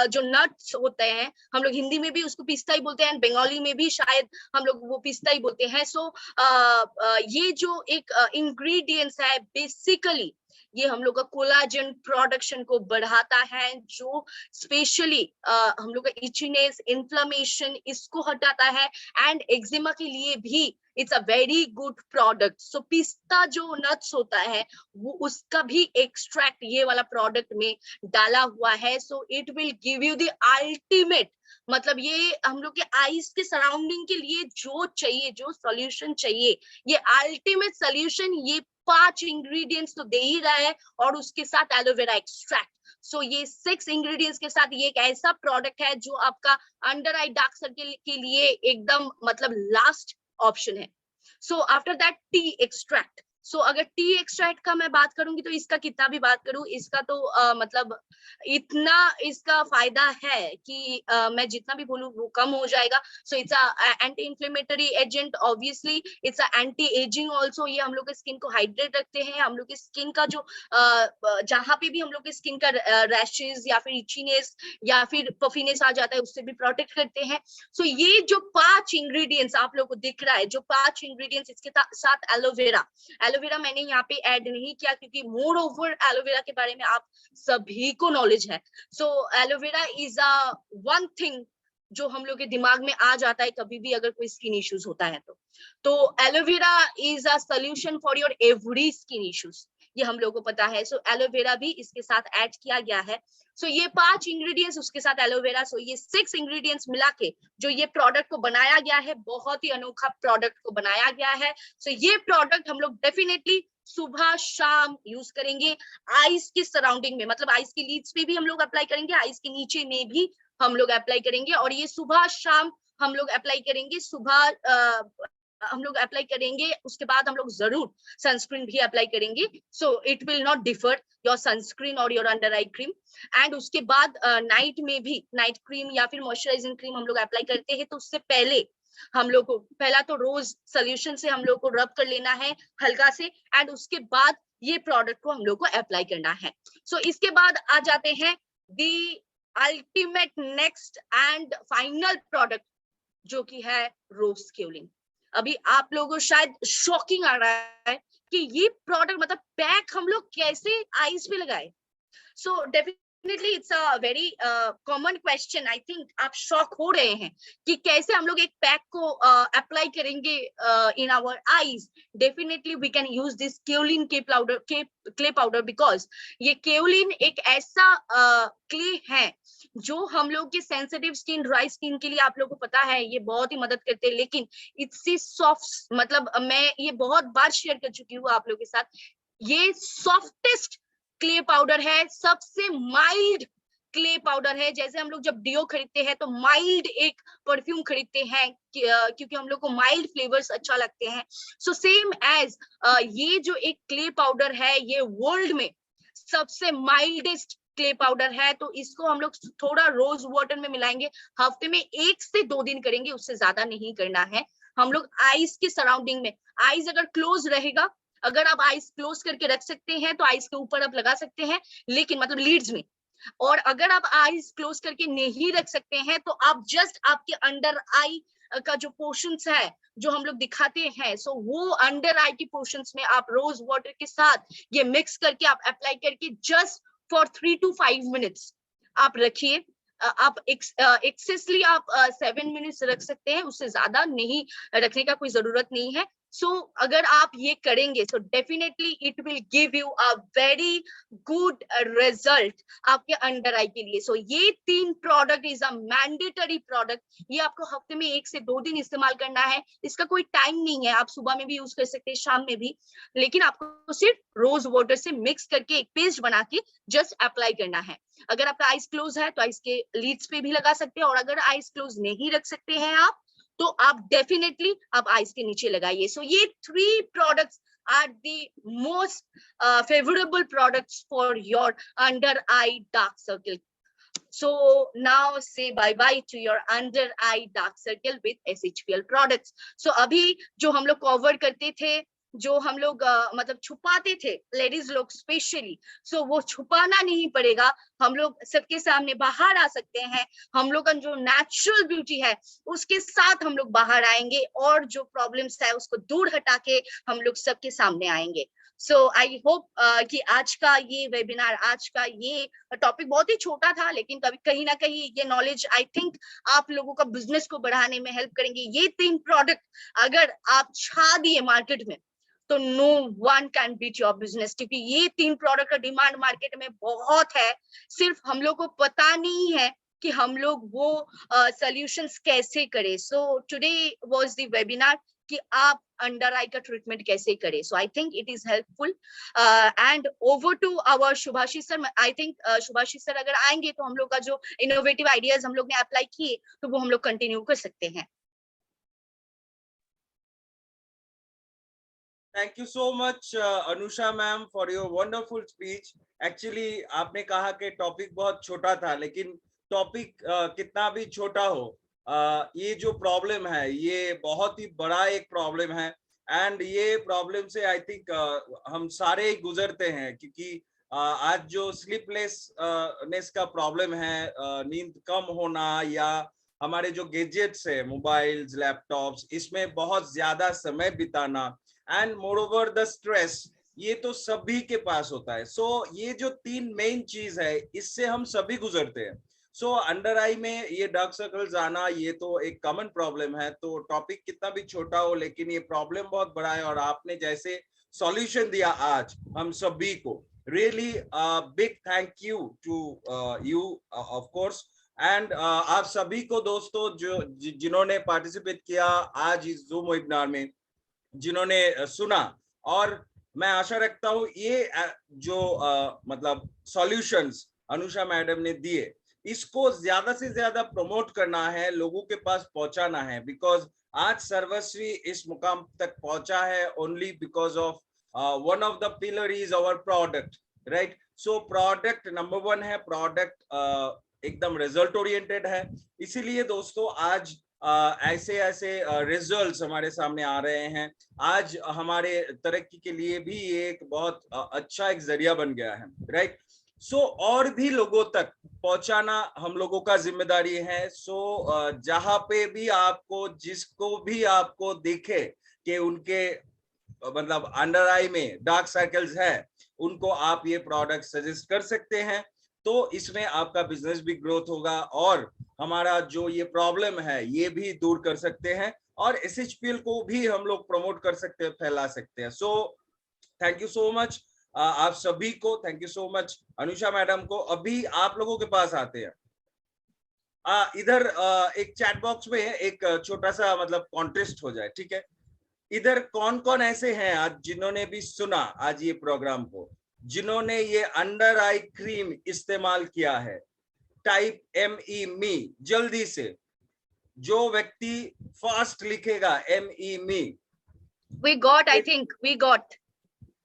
जो नट्स होते हैं, हम लोग हिंदी में भी उसको पिस्ता ही बोलते हैं, बंगाली में भी शायद हम लोग वो पिस्ता ही बोलते हैं। सो ये जो एक इंग्रेडिएंट्स है बेसिकली ये हम लोग का कोलाजन प्रोडक्शन को बढ़ाता है, जो स्पेशली हम लोग का इचीनेस, इन्फ्लेमेशन इसको हटाता है, एंड एक्जिमा के लिए भी it's a very good product. So पिस्ता जो नट्स होता है वो उसका भी एक्सट्रैक्ट ये वाला प्रोडक्ट में डाला हुआ है। सो it will give you the ultimate, मतलब ये हम लोग के आईज के सराउंडिंग के लिए जो चाहिए, जो सॉल्यूशन चाहिए, ये अल्टीमेट सॉल्यूशन ये 5 इंग्रेडिएंट्स तो दे ही रहा है, और उसके साथ एलोवेरा एक्सट्रैक्ट। सो ये 6 इंग्रेडिएंट्स के साथ ये एक ऐसा प्रोडक्ट है जो आपका अंडर आई डार्क सर्कल के लिए एकदम मतलब लास्ट ऑप्शन है। So after that tea extract. So अगर टी एक्सट्रैक्ट का मैं बात करूंगी तो इसका कितना भी बात करूं, इसका तो मतलब इतना इसका फायदा है कि मैं जितना भी बोलूं वो कम हो जाएगा। सो it's a anti inflammatory agent, obviously it's a anti ageing also. ये हम लोग के स्किन को हाइड्रेट रखते हैं, हम लोग की स्किन का जो जहां पे भी हम लोग के स्किन का रैशेज या फिर इचीनेस या फिर पफीनेस आ जाता है उससे भी प्रोटेक्ट करते हैं। सो ये जो 5 इंग्रेडिएंट्स आप लोग को दिख रहा है, जो 5 इंग्रेडिएंट्स, इसके साथ एलोवेरा, एलोवेरा मैंने यहाँ पे ऐड नहीं किया क्योंकि मोर ओवर एलोवेरा के बारे में आप सभी को नॉलेज है। So aloe vera is a one thing जो हम लोग के दिमाग में आ जाता है कभी भी अगर कोई स्किन इश्यूज होता है तो aloe vera is a solution for your every skin issues, ये हम लोगों को पता है। सो एलोवेरा भी इसके साथ ऐड किया गया है। सो ये 5 इंग्रेडिएंट्स उसके साथ एलोवेरा, सो ये 6 इंग्रेडिएंट्स मिला के जो ये प्रोडक्ट को बनाया गया है, बहुत ही अनोखा प्रोडक्ट को बनाया गया है। सो ये प्रोडक्ट हम लोग डेफिनेटली सुबह शाम यूज करेंगे आईज के सराउंडिंग में, मतलब आईज की लीड्स पे भी हम लोग अप्लाई करेंगे, आईज के नीचे में भी हम लोग अप्लाई करेंगे, और ये सुबह शाम हम लोग अप्लाई करेंगे। सुबह हम लोग अप्लाई करेंगे, उसके बाद हम लोग जरूर सनस्क्रीन भी अप्लाई करेंगे। So it will not differ your sunscreen और your under eye cream. And उसके बाद नाइट में भी नाइट क्रीम या फिर मॉइस्चराइजिंग क्रीम हम लोग अप्लाई करते हैं, तो उससे पहले हम लोग को पहला तो रोज सोल्यूशन से हम लोग को रब कर लेना है हल्का से, एंड उसके बाद ये प्रोडक्ट को हम लोग को अप्लाई करना है। सो इसके बाद आ जाते हैं the ultimate next and final product जो कि है रोज क्यूलिंग। अभी आप लोगों को शायद शॉकिंग आ रहा है कि ये प्रोडक्ट मतलब पैक हम लोग कैसे आईज पे लगाए। So definitely it's a very common question. I think आप शॉक हो रहे हैं कि कैसे हम लोग एक पैक को अप्लाई करेंगे in our eyes. Definitely we can use this kaolin clay powder because ये केओलिन एक ऐसा क्ले है जो हम लोग के सेंसिटिव स्किन, ड्राई स्किन के लिए आप लोगों को पता है ये बहुत ही मदद करते हैं, लेकिन इससे सॉफ्ट, मतलब मैं ये बहुत बार शेयर कर चुकी हूँ आप लोगों के साथ, ये सॉफ्टेस्ट क्ले पाउडर है, सबसे माइल्ड क्ले पाउडर है। जैसे हम लोग जब डिओ खरीदते हैं तो माइल्ड एक परफ्यूम खरीदते हैं क्योंकि हम लोग को माइल्ड फ्लेवर्स अच्छा लगते हैं। सो सेम एज ये जो एक क्ले पाउडर है ये वर्ल्ड में सबसे माइल्डेस्ट क्ले पाउडर है। तो इसको हम लोग थोड़ा रोज वाटर में मिलाएंगे, हफ्ते में 1 से 2 दिन करेंगे, उससे ज्यादा नहीं करना है। हम लोग आईज के सराउंडिंग में, आईज अगर क्लोज रहेगा अगर आप आईज क्लोज करके रख सकते हैं तो आईज के ऊपर आप लगा सकते हैं, लेकिन मतलब लीड्स में। और अगर आप आईज क्लोज करके नहीं रख सकते हैं तो आप जस्ट आपके अंडर आई का जो पोर्शंस है जो हम लोग दिखाते हैं, सो वो अंडर आई की पोर्शंस में आप रोज वाटर के साथ ये मिक्स करके आप अप्लाई करके जस्ट फॉर 3 to 5 मिनट्स आप रखिए। आप एक्सेसली आप 7 मिनट्स रख सकते हैं, उससे ज्यादा नहीं रखने का कोई जरूरत नहीं है। सो अगर आप ये करेंगे तो definitely it will give you a very good result आपके अंडर आई के लिए। सो ये 3 product is a mandatory product. ये आपको हफ्ते में 1 से 2 दिन इस्तेमाल करना है, इसका कोई टाइम नहीं है, आप सुबह में भी यूज कर सकते हैं, शाम में भी, लेकिन आपको सिर्फ रोज वाटर से मिक्स करके एक पेस्ट बना के जस्ट अप्लाई करना है। अगर आपका आईज क्लोज है तो आईज के लीड्स पे भी लगा सकते हैं, और अगर आईज क्लोज नहीं रख सकते हैं आप तो आप डेफिनेटली आप आईज के नीचे लगाइए। सो ये 3 products are the most favorable products for your under eye dark circle. So now say bye bye to your under eye dark circle with SHPL products. So अभी जो हम लोग कवर करते थे, जो हम लोग मतलब छुपाते थे लेडीज लोग स्पेशली, सो वो छुपाना नहीं पड़ेगा, हम लोग सबके सामने बाहर आ सकते हैं। हम लोग का जो नेचुरल ब्यूटी है उसके साथ हम लोग बाहर आएंगे, और जो प्रॉब्लम्स है उसको दूर हटा के हम लोग सबके सामने आएंगे। सो आई होप कि आज का ये वेबिनार, आज का ये टॉपिक बहुत ही छोटा था, लेकिन कभी कहीं ना कहीं ये नॉलेज आई थिंक आप लोगों का बिजनेस को बढ़ाने में हेल्प करेंगे। ये 3 प्रोडक्ट अगर आप छा दिए मार्केट में तो no one can beat your business, क्योंकि ये 3 प्रोडक्ट का डिमांड मार्केट में बहुत है। सिर्फ हम लोग को पता नहीं है कि हम लोग वो सॉल्यूशंस कैसे करें। So today was the webinar कि आप अंडर आई का ट्रीटमेंट कैसे करें। So I think it is helpful and over to our Shubhashish sir. I think Shubhashish sir अगर आएंगे तो हम लोग का जो इनोवेटिव आइडियाज हम लोग ने अप्लाई किए तो वो हम लोग कंटिन्यू कर सकते हैं। Thank you so much Anusha ma'am for your wonderful speech. Actually आपने कहा कि टॉपिक बहुत छोटा था, लेकिन टॉपिक कितना भी छोटा हो, ये जो प्रॉब्लम है ये बहुत ही बड़ा एक प्रॉब्लम है। एंड ये प्रॉब्लम से आई थिंक हम सारे ही गुजरते हैं, क्योंकि आज जो स्लीपलेसनेस का प्रॉब्लम है, नींद कम होना, या हमारे जो गैजेट्स है मोबाइल्स लैपटॉप्स, इसमें बहुत ज्यादा समय बिताना, and more over the stress, ये तो सभी के पास होता है। सो ये जो 3 मेन चीज है इससे हम सभी गुजरते हैं। सो अंडर आई में ये डार्क सर्कल्स आना ये तो एक कॉमन प्रॉब्लम है। तो टॉपिक कितना भी छोटा हो, लेकिन ये प्रॉब्लम बहुत बड़ा है, और आपने जैसे सॉल्यूशन दिया आज हम सभी को, really big thank you to you of course. And आप सभी को दोस्तों जो जिन्होंने पार्टिसिपेट किया आज इस जूम वेबिनार में, जिन्होंने सुना, और मैं आशा रखता हूँ ये जो मतलब सॉल्यूशंस अनुषा मैडम ने दिए, इसको ज्यादा से ज्यादा प्रमोट करना है, लोगों के पास पहुंचाना है। बिकॉज आज सर्वश्री इस मुकाम तक पहुंचा है only because of one of the pillar is our product, right. So product number 1 है, प्रोडक्ट एकदम रिजल्ट ओरिएंटेड है। इसीलिए दोस्तों आज ऐसे ऐसे रिजल्ट्स हमारे सामने आ रहे हैं। आज हमारे तरक्की के लिए भी ये एक बहुत अच्छा एक जरिया बन गया है, राइट। सो और भी लोगों तक पहुंचाना हम लोगों का जिम्मेदारी है। सो जहां पे भी आपको, जिसको भी आपको दिखे कि उनके मतलब अंडर आई में डार्क सर्कल्स है, उनको आप ये प्रोडक्ट सजेस्ट कर सकते हैं। तो इसमें आपका बिजनेस भी ग्रोथ होगा, और हमारा जो ये प्रॉब्लम है ये भी दूर कर सकते हैं, और SHPL को भी हम लोग प्रमोट कर सकते हैं, फैला सकते हैं। सो थैंक यू सो मच आप सभी को, thank you so much Anusha madam को। अभी आप लोगों के पास आते हैं, इधर एक चैट बॉक्स में एक छोटा सा मतलब कॉन्टेस्ट हो जाए, ठीक है। इधर कौन कौन ऐसे हैं आज जिन्होंने भी सुना आज ये प्रोग्राम को, जिन्होंने ये अंडर आई क्रीम इस्तेमाल किया है? टाइप ME मी जल्दी से, जो व्यक्ति फास्ट लिखेगा ME me. We got, I think we got.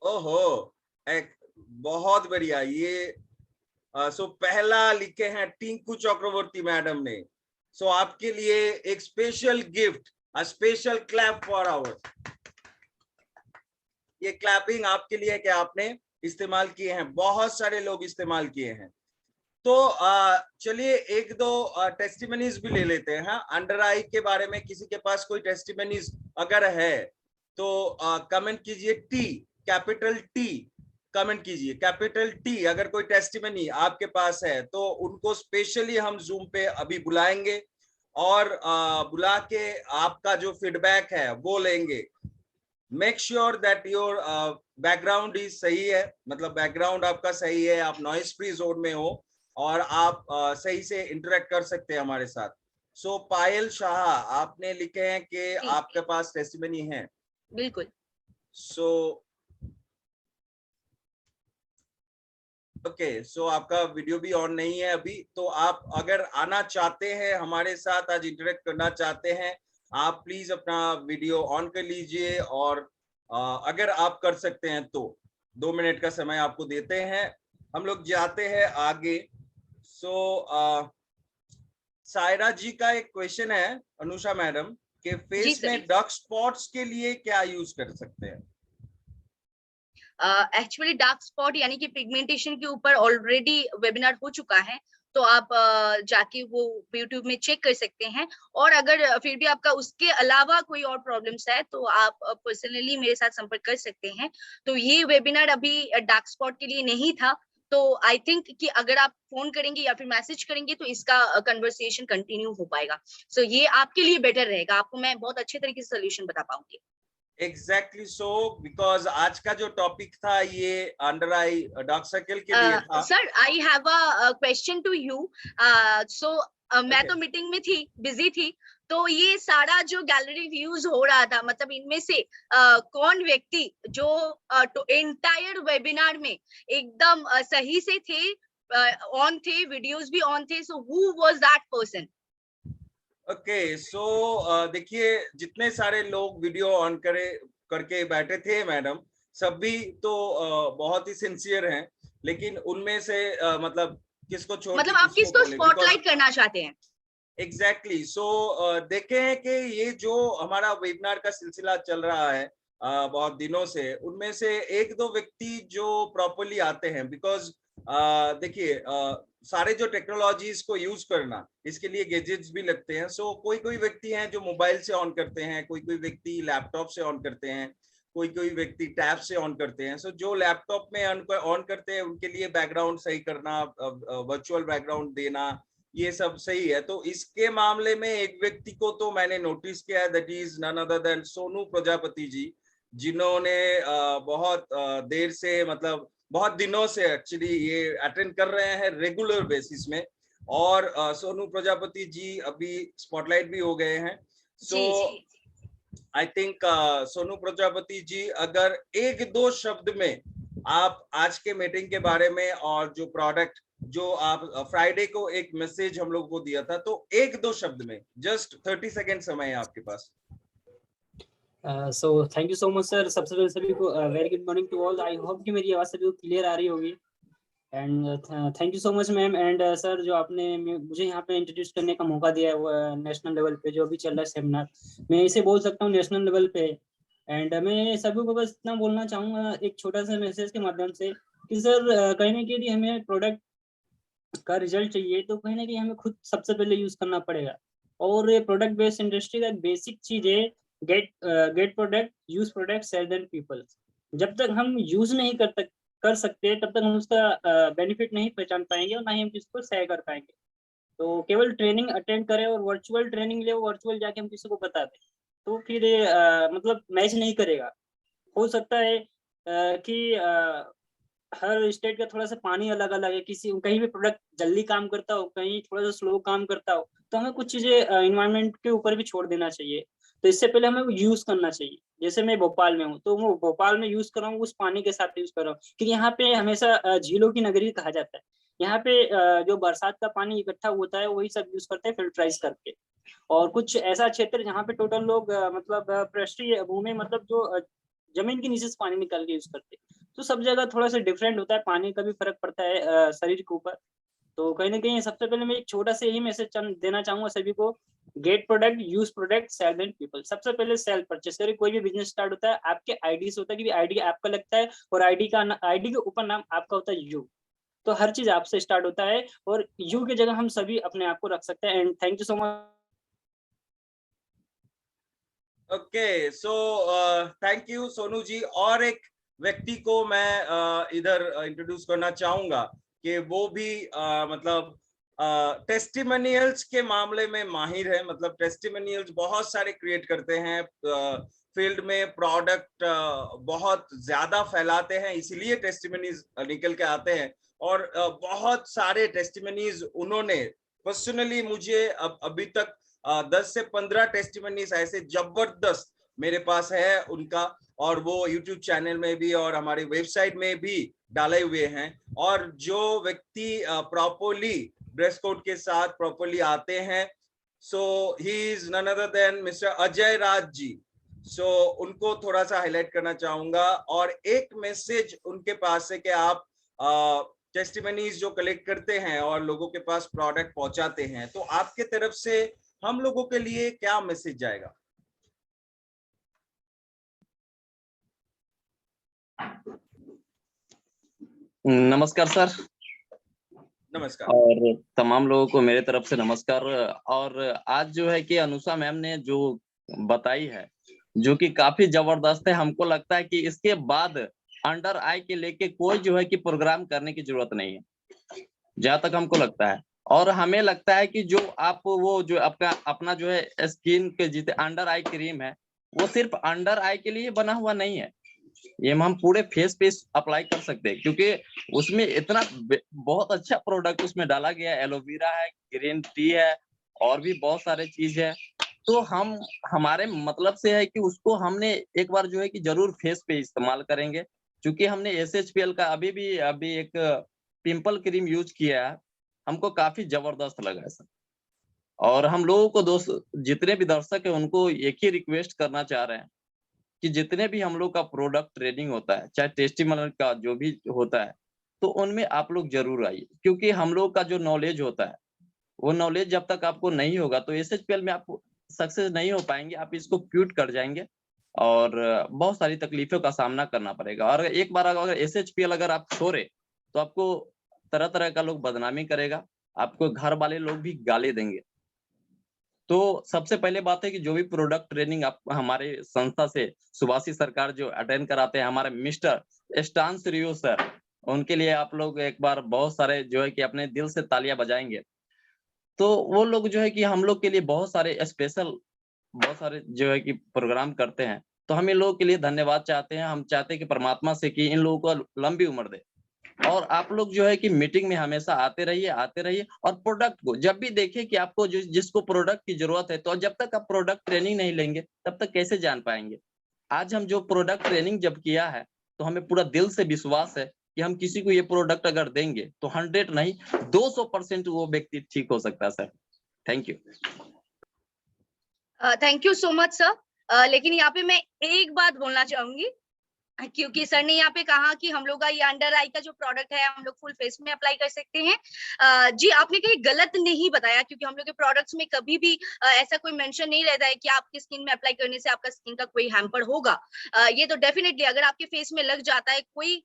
ओहो, एक बहुत बढ़िया। ये सो पहला लिखे हैं टिंकू चक्रवर्ती मैडम ने। सो आपके लिए एक special gift, a special clap for our. ये क्लैपिंग आपके लिए कि आपने इस्तेमाल किए हैं, बहुत सारे लोग इस्तेमाल किए हैं। तो चलिए एक दो टेस्टिमनीज भी ले लेते हैं। अंडर आई के बारे में किसी के पास कोई टेस्टिमनीज अगर है तो कमेंट कीजिए, टी कैपिटल टी कमेंट कीजिए, कैपिटल टी। अगर कोई टेस्टिमनी आपके पास है तो उनको स्पेशली हम जूम पे अभी बुलाएंगे और बुला के आपका जो फीडबैक है वो लेंगे। Make sure that your background is सही है, मतलब बैकग्राउंड आपका सही है, आप नॉइस फ्री जोन में हो और आप सही से इंटरेक्ट कर सकते हैं हमारे साथ। सो पायल शाह, आपने लिखे हैं कि आपके पास टेस्टिमनी है। बिल्कुल। सो ओके, सो आपका वीडियो भी ऑन नहीं है अभी, तो आप अगर आना चाहते हैं हमारे साथ, आज इंटरेक्ट करना चाहते हैं, आप प्लीज अपना वीडियो ऑन कर लीजिए। और अगर आप कर सकते हैं तो 2 मिनट का समय आपको देते हैं। हम लोग जाते हैं आगे। सो सायरा जी का एक क्वेश्चन है, अनुषा मैडम, के फेस में डार्क स्पॉट्स के लिए क्या यूज कर सकते हैं? एक्चुअली डार्क स्पॉट यानी कि पिगमेंटेशन के ऊपर ऑलरेडी वेबिनार हो चुका है, तो आप जाके वो यूट्यूब में चेक कर सकते हैं। और अगर फिर भी आपका उसके अलावा कोई और प्रॉब्लम्स है तो आप पर्सनली मेरे साथ संपर्क कर सकते हैं। तो ये वेबिनार अभी डार्क स्पॉट के लिए नहीं था, तो आई थिंक कि अगर आप फोन करेंगे या फिर मैसेज करेंगे तो इसका कन्वर्सेशन कंटिन्यू हो पाएगा। सो ये आपके लिए बेटर रहेगा, आपको मैं बहुत अच्छे तरीके से सोल्यूशन बता पाऊंगी। एग्जैक्टली सो, बिकॉज आज का जो टॉपिक था ये अंडर आई डार्क सर्कल के लिए था। Sir I have a question to you. So मैं तो मीटिंग में थी, बिजी थी, तो ये सारा जो गैलरी व्यूज हो रहा था, मतलब इनमें से कौन व्यक्ति जो एंटायर वेबिनार में एकदम सही से थे, ऑन थे, वीडियोस भी ऑन थे, so who was that person? Okay, so देखिए, जितने सारे लोग वीडियो ऑन करके बैठे थे मैडम, सभी तो बहुत ही सिंसियर हैं, लेकिन उनमें से मतलब किसको छोड़ के मतलब आप किसको किसको बोले, स्पॉटलाइट करना चाहते हैं? एग्जैक्टली। सो देखे हैं कि ये जो हमारा वेबिनार का सिलसिला चल रहा है बहुत दिनों से, उनमें से एक दो व्यक्ति जो प्रॉपरली आते हैं, बिकॉज देखिए सारे जो टेक्नोलॉजीज को यूज करना, इसके लिए गैजेट्स भी लगते हैं। सो कोई कोई व्यक्ति हैं जो मोबाइल से ऑन करते हैं, कोई कोई व्यक्ति लैपटॉप से ऑन करते हैं, कोई कोई व्यक्ति टैब से ऑन करते हैं। सो जो लैपटॉप में ऑन करते हैं उनके लिए बैकग्राउंड सही करना, वर्चुअल बैकग्राउंड देना, ये सब सही है। तो इसके मामले में एक व्यक्ति को तो मैंने नोटिस किया है, that is none other than Sonu Prajapati ji, जिन्होंने बहुत देर से, मतलब बहुत दिनों से एक्चुअली ये अटेंड कर रहे हैं रेगुलर बेसिस में। और सोनू प्रजापति जी अभी स्पॉटलाइट भी हो गए हैं। सो आई थिंक सोनू प्रजापति जी, अगर एक दो शब्द में आप आज के मीटिंग के बारे में और जो प्रोडक्ट जो आप फ्राइडे को एक मैसेज हम लोग को दिया था, तो एक दो शब्द में, जस्ट 30 सेकेंड समय है आपके पास। So thank you so much sir. सबसे पहले सभी को very good morning to all. I hope कि मेरी आवाज सभी को क्लियर आ रही होगी। And thank you so much ma'am and sir, जो आपने मुझे यहाँ पे इंट्रोड्यूस करने का मौका दिया है नेशनल लेवल पे जो अभी चल रहा है सेमिनार, मैं इसे बोल सकता हूँ नेशनल लेवल पे। एंड मैं सभी को बस इतना बोलना चाहूँगा एक छोटा सा मैसेज के माध्यम से कि सर कहने के लिए हमें प्रोडक्ट का रिजल्ट चाहिए तो कहीं ना कहीं हमें खुद सबसे पहले यूज करना पड़ेगा। और ये प्रोडक्ट बेस्ड इंडस्ट्री का बेसिक चीज है, get product, use product, sell then people. जब तक हम यूज नहीं कर सकते तब तक हम उसका बेनिफिट नहीं पहचान पाएंगे और ना ही हम किसी को शेयर कर पाएंगे। तो केवल ट्रेनिंग अटेंड करें और वर्चुअल ट्रेनिंग ले, वर्चुअल जाके हम किसी को बता दें तो फिर मतलब मैच नहीं करेगा। हो सकता है कि हर स्टेट का थोड़ा सा पानी अलग अलग है, किसी कहीं भी प्रोडक्ट जल्दी काम करता हो, कहीं थोड़ा सा स्लो काम करता हो, तो हमें कुछ चीजें इन्वायरमेंट के ऊपर भी छोड़ देना चाहिए। तो इससे पहले हमें यूज करना चाहिए। जैसे मैं भोपाल में हूँ तो मैं भोपाल में यूज कर रहा हूँ, उस पानी के साथ यूज कर रहा हूँ, क्योंकि यहाँ पे हमेशा झीलों की नगरी कहा जाता है। यहाँ पे जो बरसात का पानी इकट्ठा होता है वही सब यूज करते हैं फिल्टराइज करके। और कुछ ऐसा क्षेत्र जहाँ पे टोटल लोग मतलब पृष्ठीय भूमि, मतलब जो जमीन के नीचे से पानी निकाल के यूज करते हैं। तो सब जगह थोड़ा सा डिफरेंट होता है, पानी का भी फर्क पड़ता है शरीर के ऊपर। तो कहीं ना कहीं सबसे पहले मैं एक छोटा सा यही मैसेज देना चाहूंगा सभी को get product, use product, sell and people. सबसे पहले सेल परचेस करें। कोई भी बिजनेस स्टार्ट होता है आपके आईडी से होता है, क्योंकि आईडी आपका लगता है और आईडी के ऊपर नाम आपका होता है यू। तो हर चीज आपसे स्टार्ट होता है और यू की जगह हम सभी अपने आप को रख सकते हैं। And thank you so much. Okay, so thank you Sonu ji. और एक व्यक्ति को मैं इधर इंट्रोड्यूस करना चाहूंगा कि वो भी मतलब टेस्टिमोनियल्स के मामले में माहिर है। मतलब टेस्टिमोनियल्स बहुत सारे क्रिएट करते हैं फील्ड में, प्रोडक्ट बहुत ज्यादा फैलाते हैं, इसीलिए टेस्टिमोनीज निकल के आते हैं। और बहुत सारे टेस्टिमोनीज उन्होंने पर्सनली मुझे अभी तक 10 से 15 टेस्टिमोनीज ऐसे जबरदस्त मेरे पास है उनका, और वो यूट्यूब चैनल में भी और हमारी वेबसाइट में भी डाले हुए हैं। और जो व्यक्ति प्रॉपरली ड्रेस कोड के साथ प्रॉपरली आते हैं, so he is none other than mister Ajay Raj ji. So उनको थोड़ा सा हाईलाइट करना चाहूंगा। और एक मैसेज उनके पास है कि आप टेस्टिमोनीज जो कलेक्ट करते हैं और लोगों के पास प्रोडक्ट पहुंचाते हैं, तो आपके तरफ से हम लोगों के लिए क्या मैसेज जाएगा? नमस्कार सर। नमस्कार। और तमाम लोगों को मेरे तरफ से नमस्कार। और आज जो है कि अनुषा मैम ने जो बताई है, जो कि काफी जबरदस्त है। हमको लगता है कि इसके बाद अंडर आई के लेके कोई जो है कि प्रोग्राम करने की जरूरत नहीं है, जहां तक हमको लगता है। और हमें लगता है कि जो आप वो जो अपना जो है स्किन के जितने अंडर आई क्रीम है, वो सिर्फ अंडर आई के लिए बना हुआ नहीं है। ये हम पूरे फेस पे अप्लाई कर सकते हैं, क्योंकि उसमें इतना बहुत अच्छा प्रोडक्ट उसमें डाला गया है। एलोवेरा है, ग्रीन टी है, और भी बहुत सारे चीज है। तो हम हमारे मतलब से है कि उसको हमने एक बार जो है कि जरूर फेस पे इस्तेमाल करेंगे, क्योंकि हमने SHPL का अभी एक पिंपल क्रीम यूज किया है, हमको काफी जबरदस्त लगा है सर। और हम लोगों को दोस्त जितने भी दर्शक है उनको एक ही रिक्वेस्ट करना चाह रहे हैं कि जितने भी हम लोग का प्रोडक्ट ट्रेनिंग होता है, चाहे टेस्टिमोनियल का जो भी होता है, तो उनमें आप लोग जरूर आइए। क्योंकि हम लोग का जो नॉलेज होता है, वो नॉलेज जब तक आपको नहीं होगा तो SHPL में आप सक्सेस नहीं हो पाएंगे। आप इसको क्यूट कर जाएंगे और बहुत सारी तकलीफों का सामना करना पड़ेगा। और एक बार अगर SHPL अगर आप छोड़े तो आपको तरह तरह का लोग बदनामी करेगा, आपको घर वाले लोग भी गाली देंगे। तो सबसे पहले बात है कि जो भी प्रोडक्ट ट्रेनिंग आप हमारे संस्था से सुभाषी सरकार जो अटेंड कराते हैं, हमारे मिस्टर स्टांस रियो सर, उनके लिए आप लोग एक बार बहुत सारे जो है कि अपने दिल से तालियां बजाएंगे। तो वो लोग जो है कि हम लोग के लिए बहुत सारे स्पेशल बहुत सारे जो है कि प्रोग्राम करते हैं। तो हम इन लोगों के लिए धन्यवाद चाहते हैं। हम चाहते हैं कि परमात्मा से कि इन लोगों को लंबी उम्र दे। और आप लोग जो है कि मीटिंग में हमेशा आते रहिए। और प्रोडक्ट को जब भी देखें कि आपको जिसको प्रोडक्ट की जरूरत है, तो जब तक आप प्रोडक्ट ट्रेनिंग नहीं लेंगे तब तक कैसे जान पाएंगे। आज हम जो प्रोडक्ट ट्रेनिंग जब किया है, तो हमें पूरा दिल से विश्वास है कि हम किसी को ये प्रोडक्ट अगर देंगे तो 100 नहीं 200% वो व्यक्ति ठीक हो सकता है sir. Thank you. Thank you so much sir. लेकिन यहाँ पे मैं एक बात बोलना चाहूंगी, क्योंकि सर ने यहाँ पे कहा कि हम लोग का ये अंडर आई का जो प्रोडक्ट है हम लोग फुल फेस में अप्लाई कर सकते हैं। जी आपने कहीं गलत नहीं बताया, क्योंकि हम लोग के प्रोडक्ट्स में कभी भी ऐसा कोई मेंशन नहीं रहता है कि आपकी स्किन में अप्लाई करने से आपका स्किन का कोई हैम्पर होगा। ये तो डेफिनेटली अगर आपके फेस में लग जाता है कोई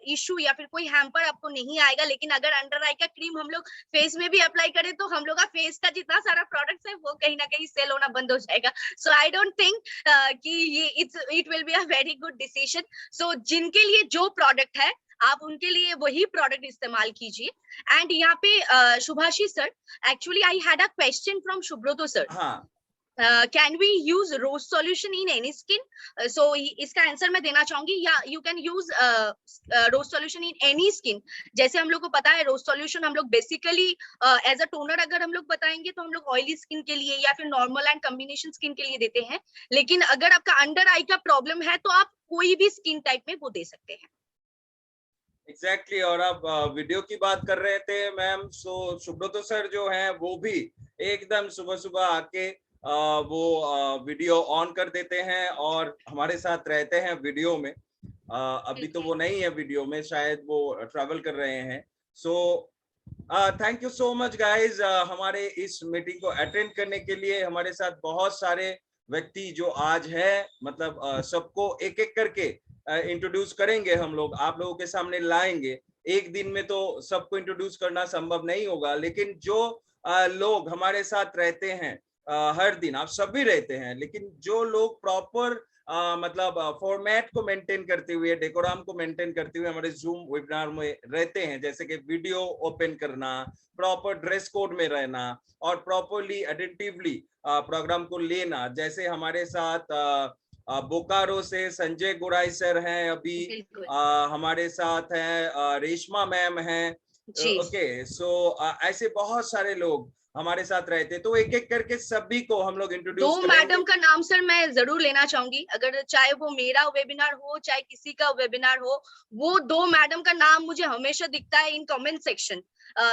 इशू या फिर कोई हैम्पर आपको नहीं आएगा। लेकिन अगर अंडर आई का क्रीम हम लोग फेस में भी अप्लाई करें तो हम लोग का फेस का जितना सारा प्रोडक्ट्स है वो कहीं ना कहीं सेल होना बंद हो जाएगा। सो आई डोंट थिंक कि ये it will be a very good decision. So जिनके लिए जो प्रोडक्ट है आप उनके लिए वही प्रोडक्ट इस्तेमाल कीजिए। एंड यहाँ पे Shubhashish sir, actually I had a question from Subroto sir. हाँ, can we use rose solution in any skin? So इसका आंसर मैं देना चाहूंगी, या you can use rose solution in any skin. जैसे हम लोग को पता है रोज सॉल्यूशन हम लोग बेसिकली एज अ टोनर अगर हम लोग बताएंगे तो हम लोग ऑयली स्किन के लिए या फिर नॉर्मल एंड कॉम्बिनेशन स्किन के लिए देते हैं। लेकिन अगर आपका अंडर आई का प्रॉब्लम है तो आप कोई भी स्किन टाइप में वो दे सकते हैं। एग्जैक्टली। और आप वीडियो की बात कर रहे थे मैम, सो सुब्रतो सर जो हैं वो भी एकदम सुबह सुबह आके वो वीडियो ऑन कर देते हैं और हमारे साथ रहते हैं वीडियो में। अभी तो वो नहीं है वीडियो में, शायद वो ट्रैवल कर रहे हैं। सो thank you so much guys, हमारे इस मीटिंग को अटेंड करने के लिए। हमारे साथ बहुत सारे व्यक्ति जो आज है, मतलब सबको एक एक करके इंट्रोड्यूस करेंगे हम लोग, आप लोगों के सामने लाएंगे। एक दिन में तो सबको इंट्रोड्यूस करना संभव नहीं होगा, लेकिन जो लोग हमारे साथ रहते हैं हर दिन, आप सभी रहते हैं, लेकिन जो लोग प्रॉपर मतलब फॉर्मेट को मेंटेन करते हुए, डेकोराम को मेंटेन करते हुए हमारे जूम वेबिनार में रहते हैं, जैसे कि वीडियो ओपन करना, प्रॉपर ड्रेस कोड में रहना और प्रॉपरली एडिटिवली प्रोग्राम को लेना। जैसे हमारे साथ बोकारो से संजय गुराई सर हैं, अभी हमारे साथ हैं रेशमा मैम हैं। ओके, सो ऐसे बहुत सारे लोग हमारे साथ रहते, तो एक एक करके सभी को हम लोग इंट्रोड्यूस करेंगे। दो मैडम का नाम सर मैं जरूर लेना चाहूंगी, अगर चाहे वो मेरा वेबिनार हो चाहे किसी का वेबिनार हो, वो दो मैडम का नाम मुझे हमेशा दिखता है इन कमेंट सेक्शन।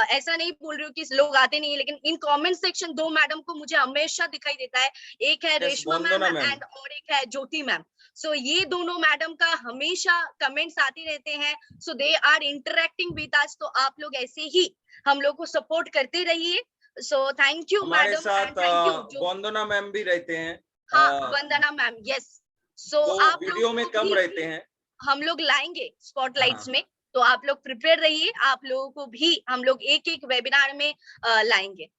ऐसा नहीं बोल रही हूँ कि लोग आते नहीं है, लेकिन इन कमेंट सेक्शन दो मैडम को मुझे हमेशा दिखाई देता है। एक है रेशमा मैम एंड और एक है ज्योति मैम। सो ये दोनों मैडम का हमेशा कमेंट्स आते रहते हैं। So they are interacting with us. तो आप लोग ऐसे ही हम लोग को सपोर्ट करते रहिए। सो थैंक यू हमारे मैडम, साथ and thank you Vandana ma'am भी रहते हैं। हाँ वंदना मैम, यस। सो आप वीडियो में कम रहते हैं, हम लोग लाएंगे स्पॉटलाइट्स में, तो आप लोग प्रिपेयर रहिए। आप लोगों को भी हम लोग एक एक वेबिनार में लाएंगे।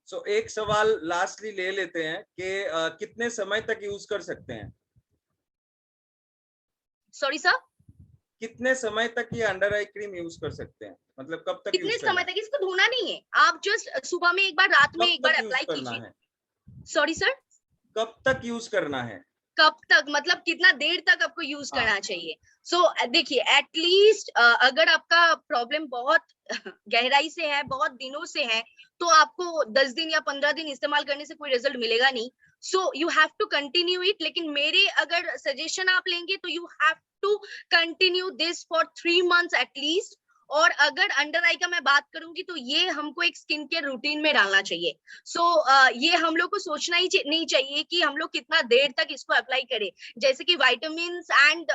सो एक सवाल लास्टली ले लेते हैं कि कितने समय तक यूज कर सकते हैं? सॉरी सर, कितने समय तक ये अंडर आई क्रीम यूज कर सकते हैं, मतलब कब तक कितने यूज समय तक? इसको धोना नहीं है, आप जस्ट सुबह में एक बार, रात में एक बार अप्लाई कीजिए। सॉरी सर, कब तक यूज करना है? कब तक मतलब कितना देर तक आपको यूज करना चाहिए? सो देखिए, एटलीस्ट अगर आपका प्रॉब्लम बहुत गहराई से है, बहुत दिनों से है, तो आपको 10 दिन या 15 दिन इस्तेमाल करने से कोई रिजल्ट मिलेगा नहीं। So you have to continue it. लेकिन मेरे अगर सजेशन आप लेंगे तो you have to continue this for 3 months at least. और अगर अंडर आई का मैं बात करूंगी तो ये हमको एक स्किन केयर रूटीन में डालना चाहिए। सो ये हम लोग को सोचना ही नहीं चाहिए कि हम लोग कितना देर तक इसको अप्लाई करें। जैसे कि विटामिन एंड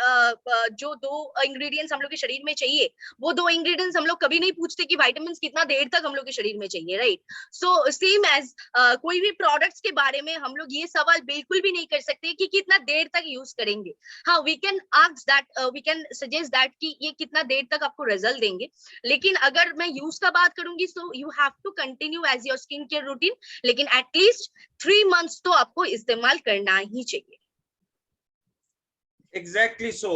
जो दो इंग्रेडिएंट्स हम लोग के शरीर में चाहिए, वो दो इंग्रेडिएंट्स हम लोग कभी नहीं पूछते कि विटामिन कितना देर तक हम लोग के शरीर में चाहिए, राइट? सो सेम एज कोई भी प्रोडक्ट्स के बारे में हम लोग ये सवाल बिल्कुल भी नहीं कर सकते कि कितना देर तक यूज करेंगे। हाँ, we can ask that, we can suggest that कि ये कितना देर तक आपको रिजल्ट देंगे। लेकिन अगर मैं यूज का बात करूंगी, so you have to continue as your skin care routine. लेकिन एटलीस्ट 3 मंथ्स तो आपको इस्तेमाल करना ही चाहिए। एग्जैक्टली सो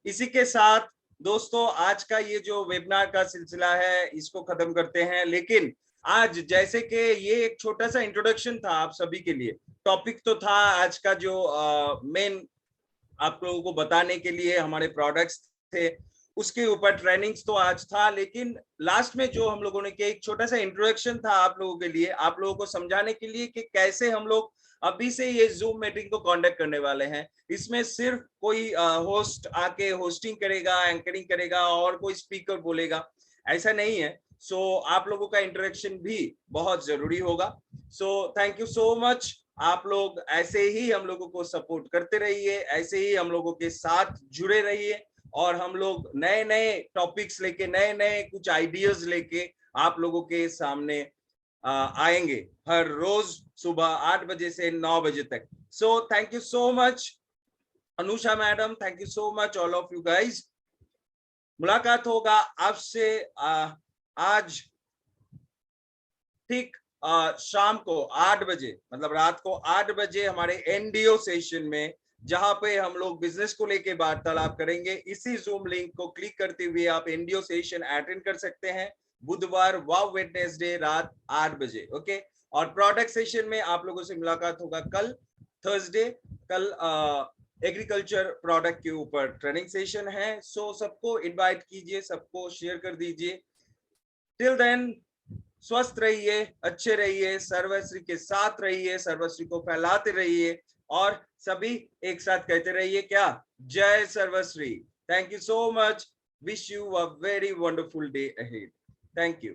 इसी के साथ दोस्तों आज का ये जो वेबिनार का सिलसिला है इसको खत्म करते हैं। लेकिन आज जैसे कि ये एक छोटा सा इंट्रोडक्शन था आप सभी के लिए, टॉपिक तो था आज का जो मेन आप लोगों को बताने के लिए हमारे प्रोडक्ट्स थे, उसके ऊपर ट्रेनिंग्स तो आज था, लेकिन लास्ट में जो हम लोगों ने किया एक छोटा सा इंट्रोडक्शन था आप लोगों के लिए, आप लोगों को समझाने के लिए कि कैसे हम लोग अभी से ये जूम मीटिंग को कांडक्ट करने वाले हैं। इसमें सिर्फ कोई होस्ट आके होस्टिंग करेगा, एंकरिंग करेगा और कोई स्पीकर बोलेगा, ऐसा नहीं है। सो आप लोगों का इंटरेक्शन भी बहुत जरूरी होगा। सो थैंक यू सो मच। आप लोग ऐसे ही हम लोगों को सपोर्ट करते रहिए, ऐसे ही हम लोगों के साथ जुड़े रहिए, और हम लोग नए नए टॉपिक्स लेके, नए नए कुछ आइडियाज लेके आप लोगों के सामने आएंगे हर रोज सुबह 8 बजे से 9 बजे तक। सो thank you so much Anusha madam, thank you so much all of you guys. मुलाकात होगा आपसे आज ठीक शाम को 8 बजे, मतलब रात को 8 बजे हमारे एनडीओ सेशन में, जहां पे हम लोग बिजनेस को लेके वार्तालाप करेंगे। इसी जूम लिंक को क्लिक करते हुए आप एनडीओ सेशन अटेंड कर सकते हैं बुधवार व वेडनेसडे रात 8 बजे। ओके, और प्रोडक्ट सेशन में आप लोगों से मुलाकात होगा कल थर्सडे। कल एग्रीकल्चर प्रोडक्ट के ऊपर ट्रेनिंग सेशन है। सो सबको इनवाइट कीजिए, सबको शेयर कर दीजिए। टिल देन स्वस्थ रहिए, अच्छे रहिए, सर्वश्री के साथ रहिए, सर्वश्री को फैलाते रहिए, और सभी एक साथ कहते रहिए क्या? जय Sarvashree. Thank you so much. Wish you a very wonderful day ahead. Thank you.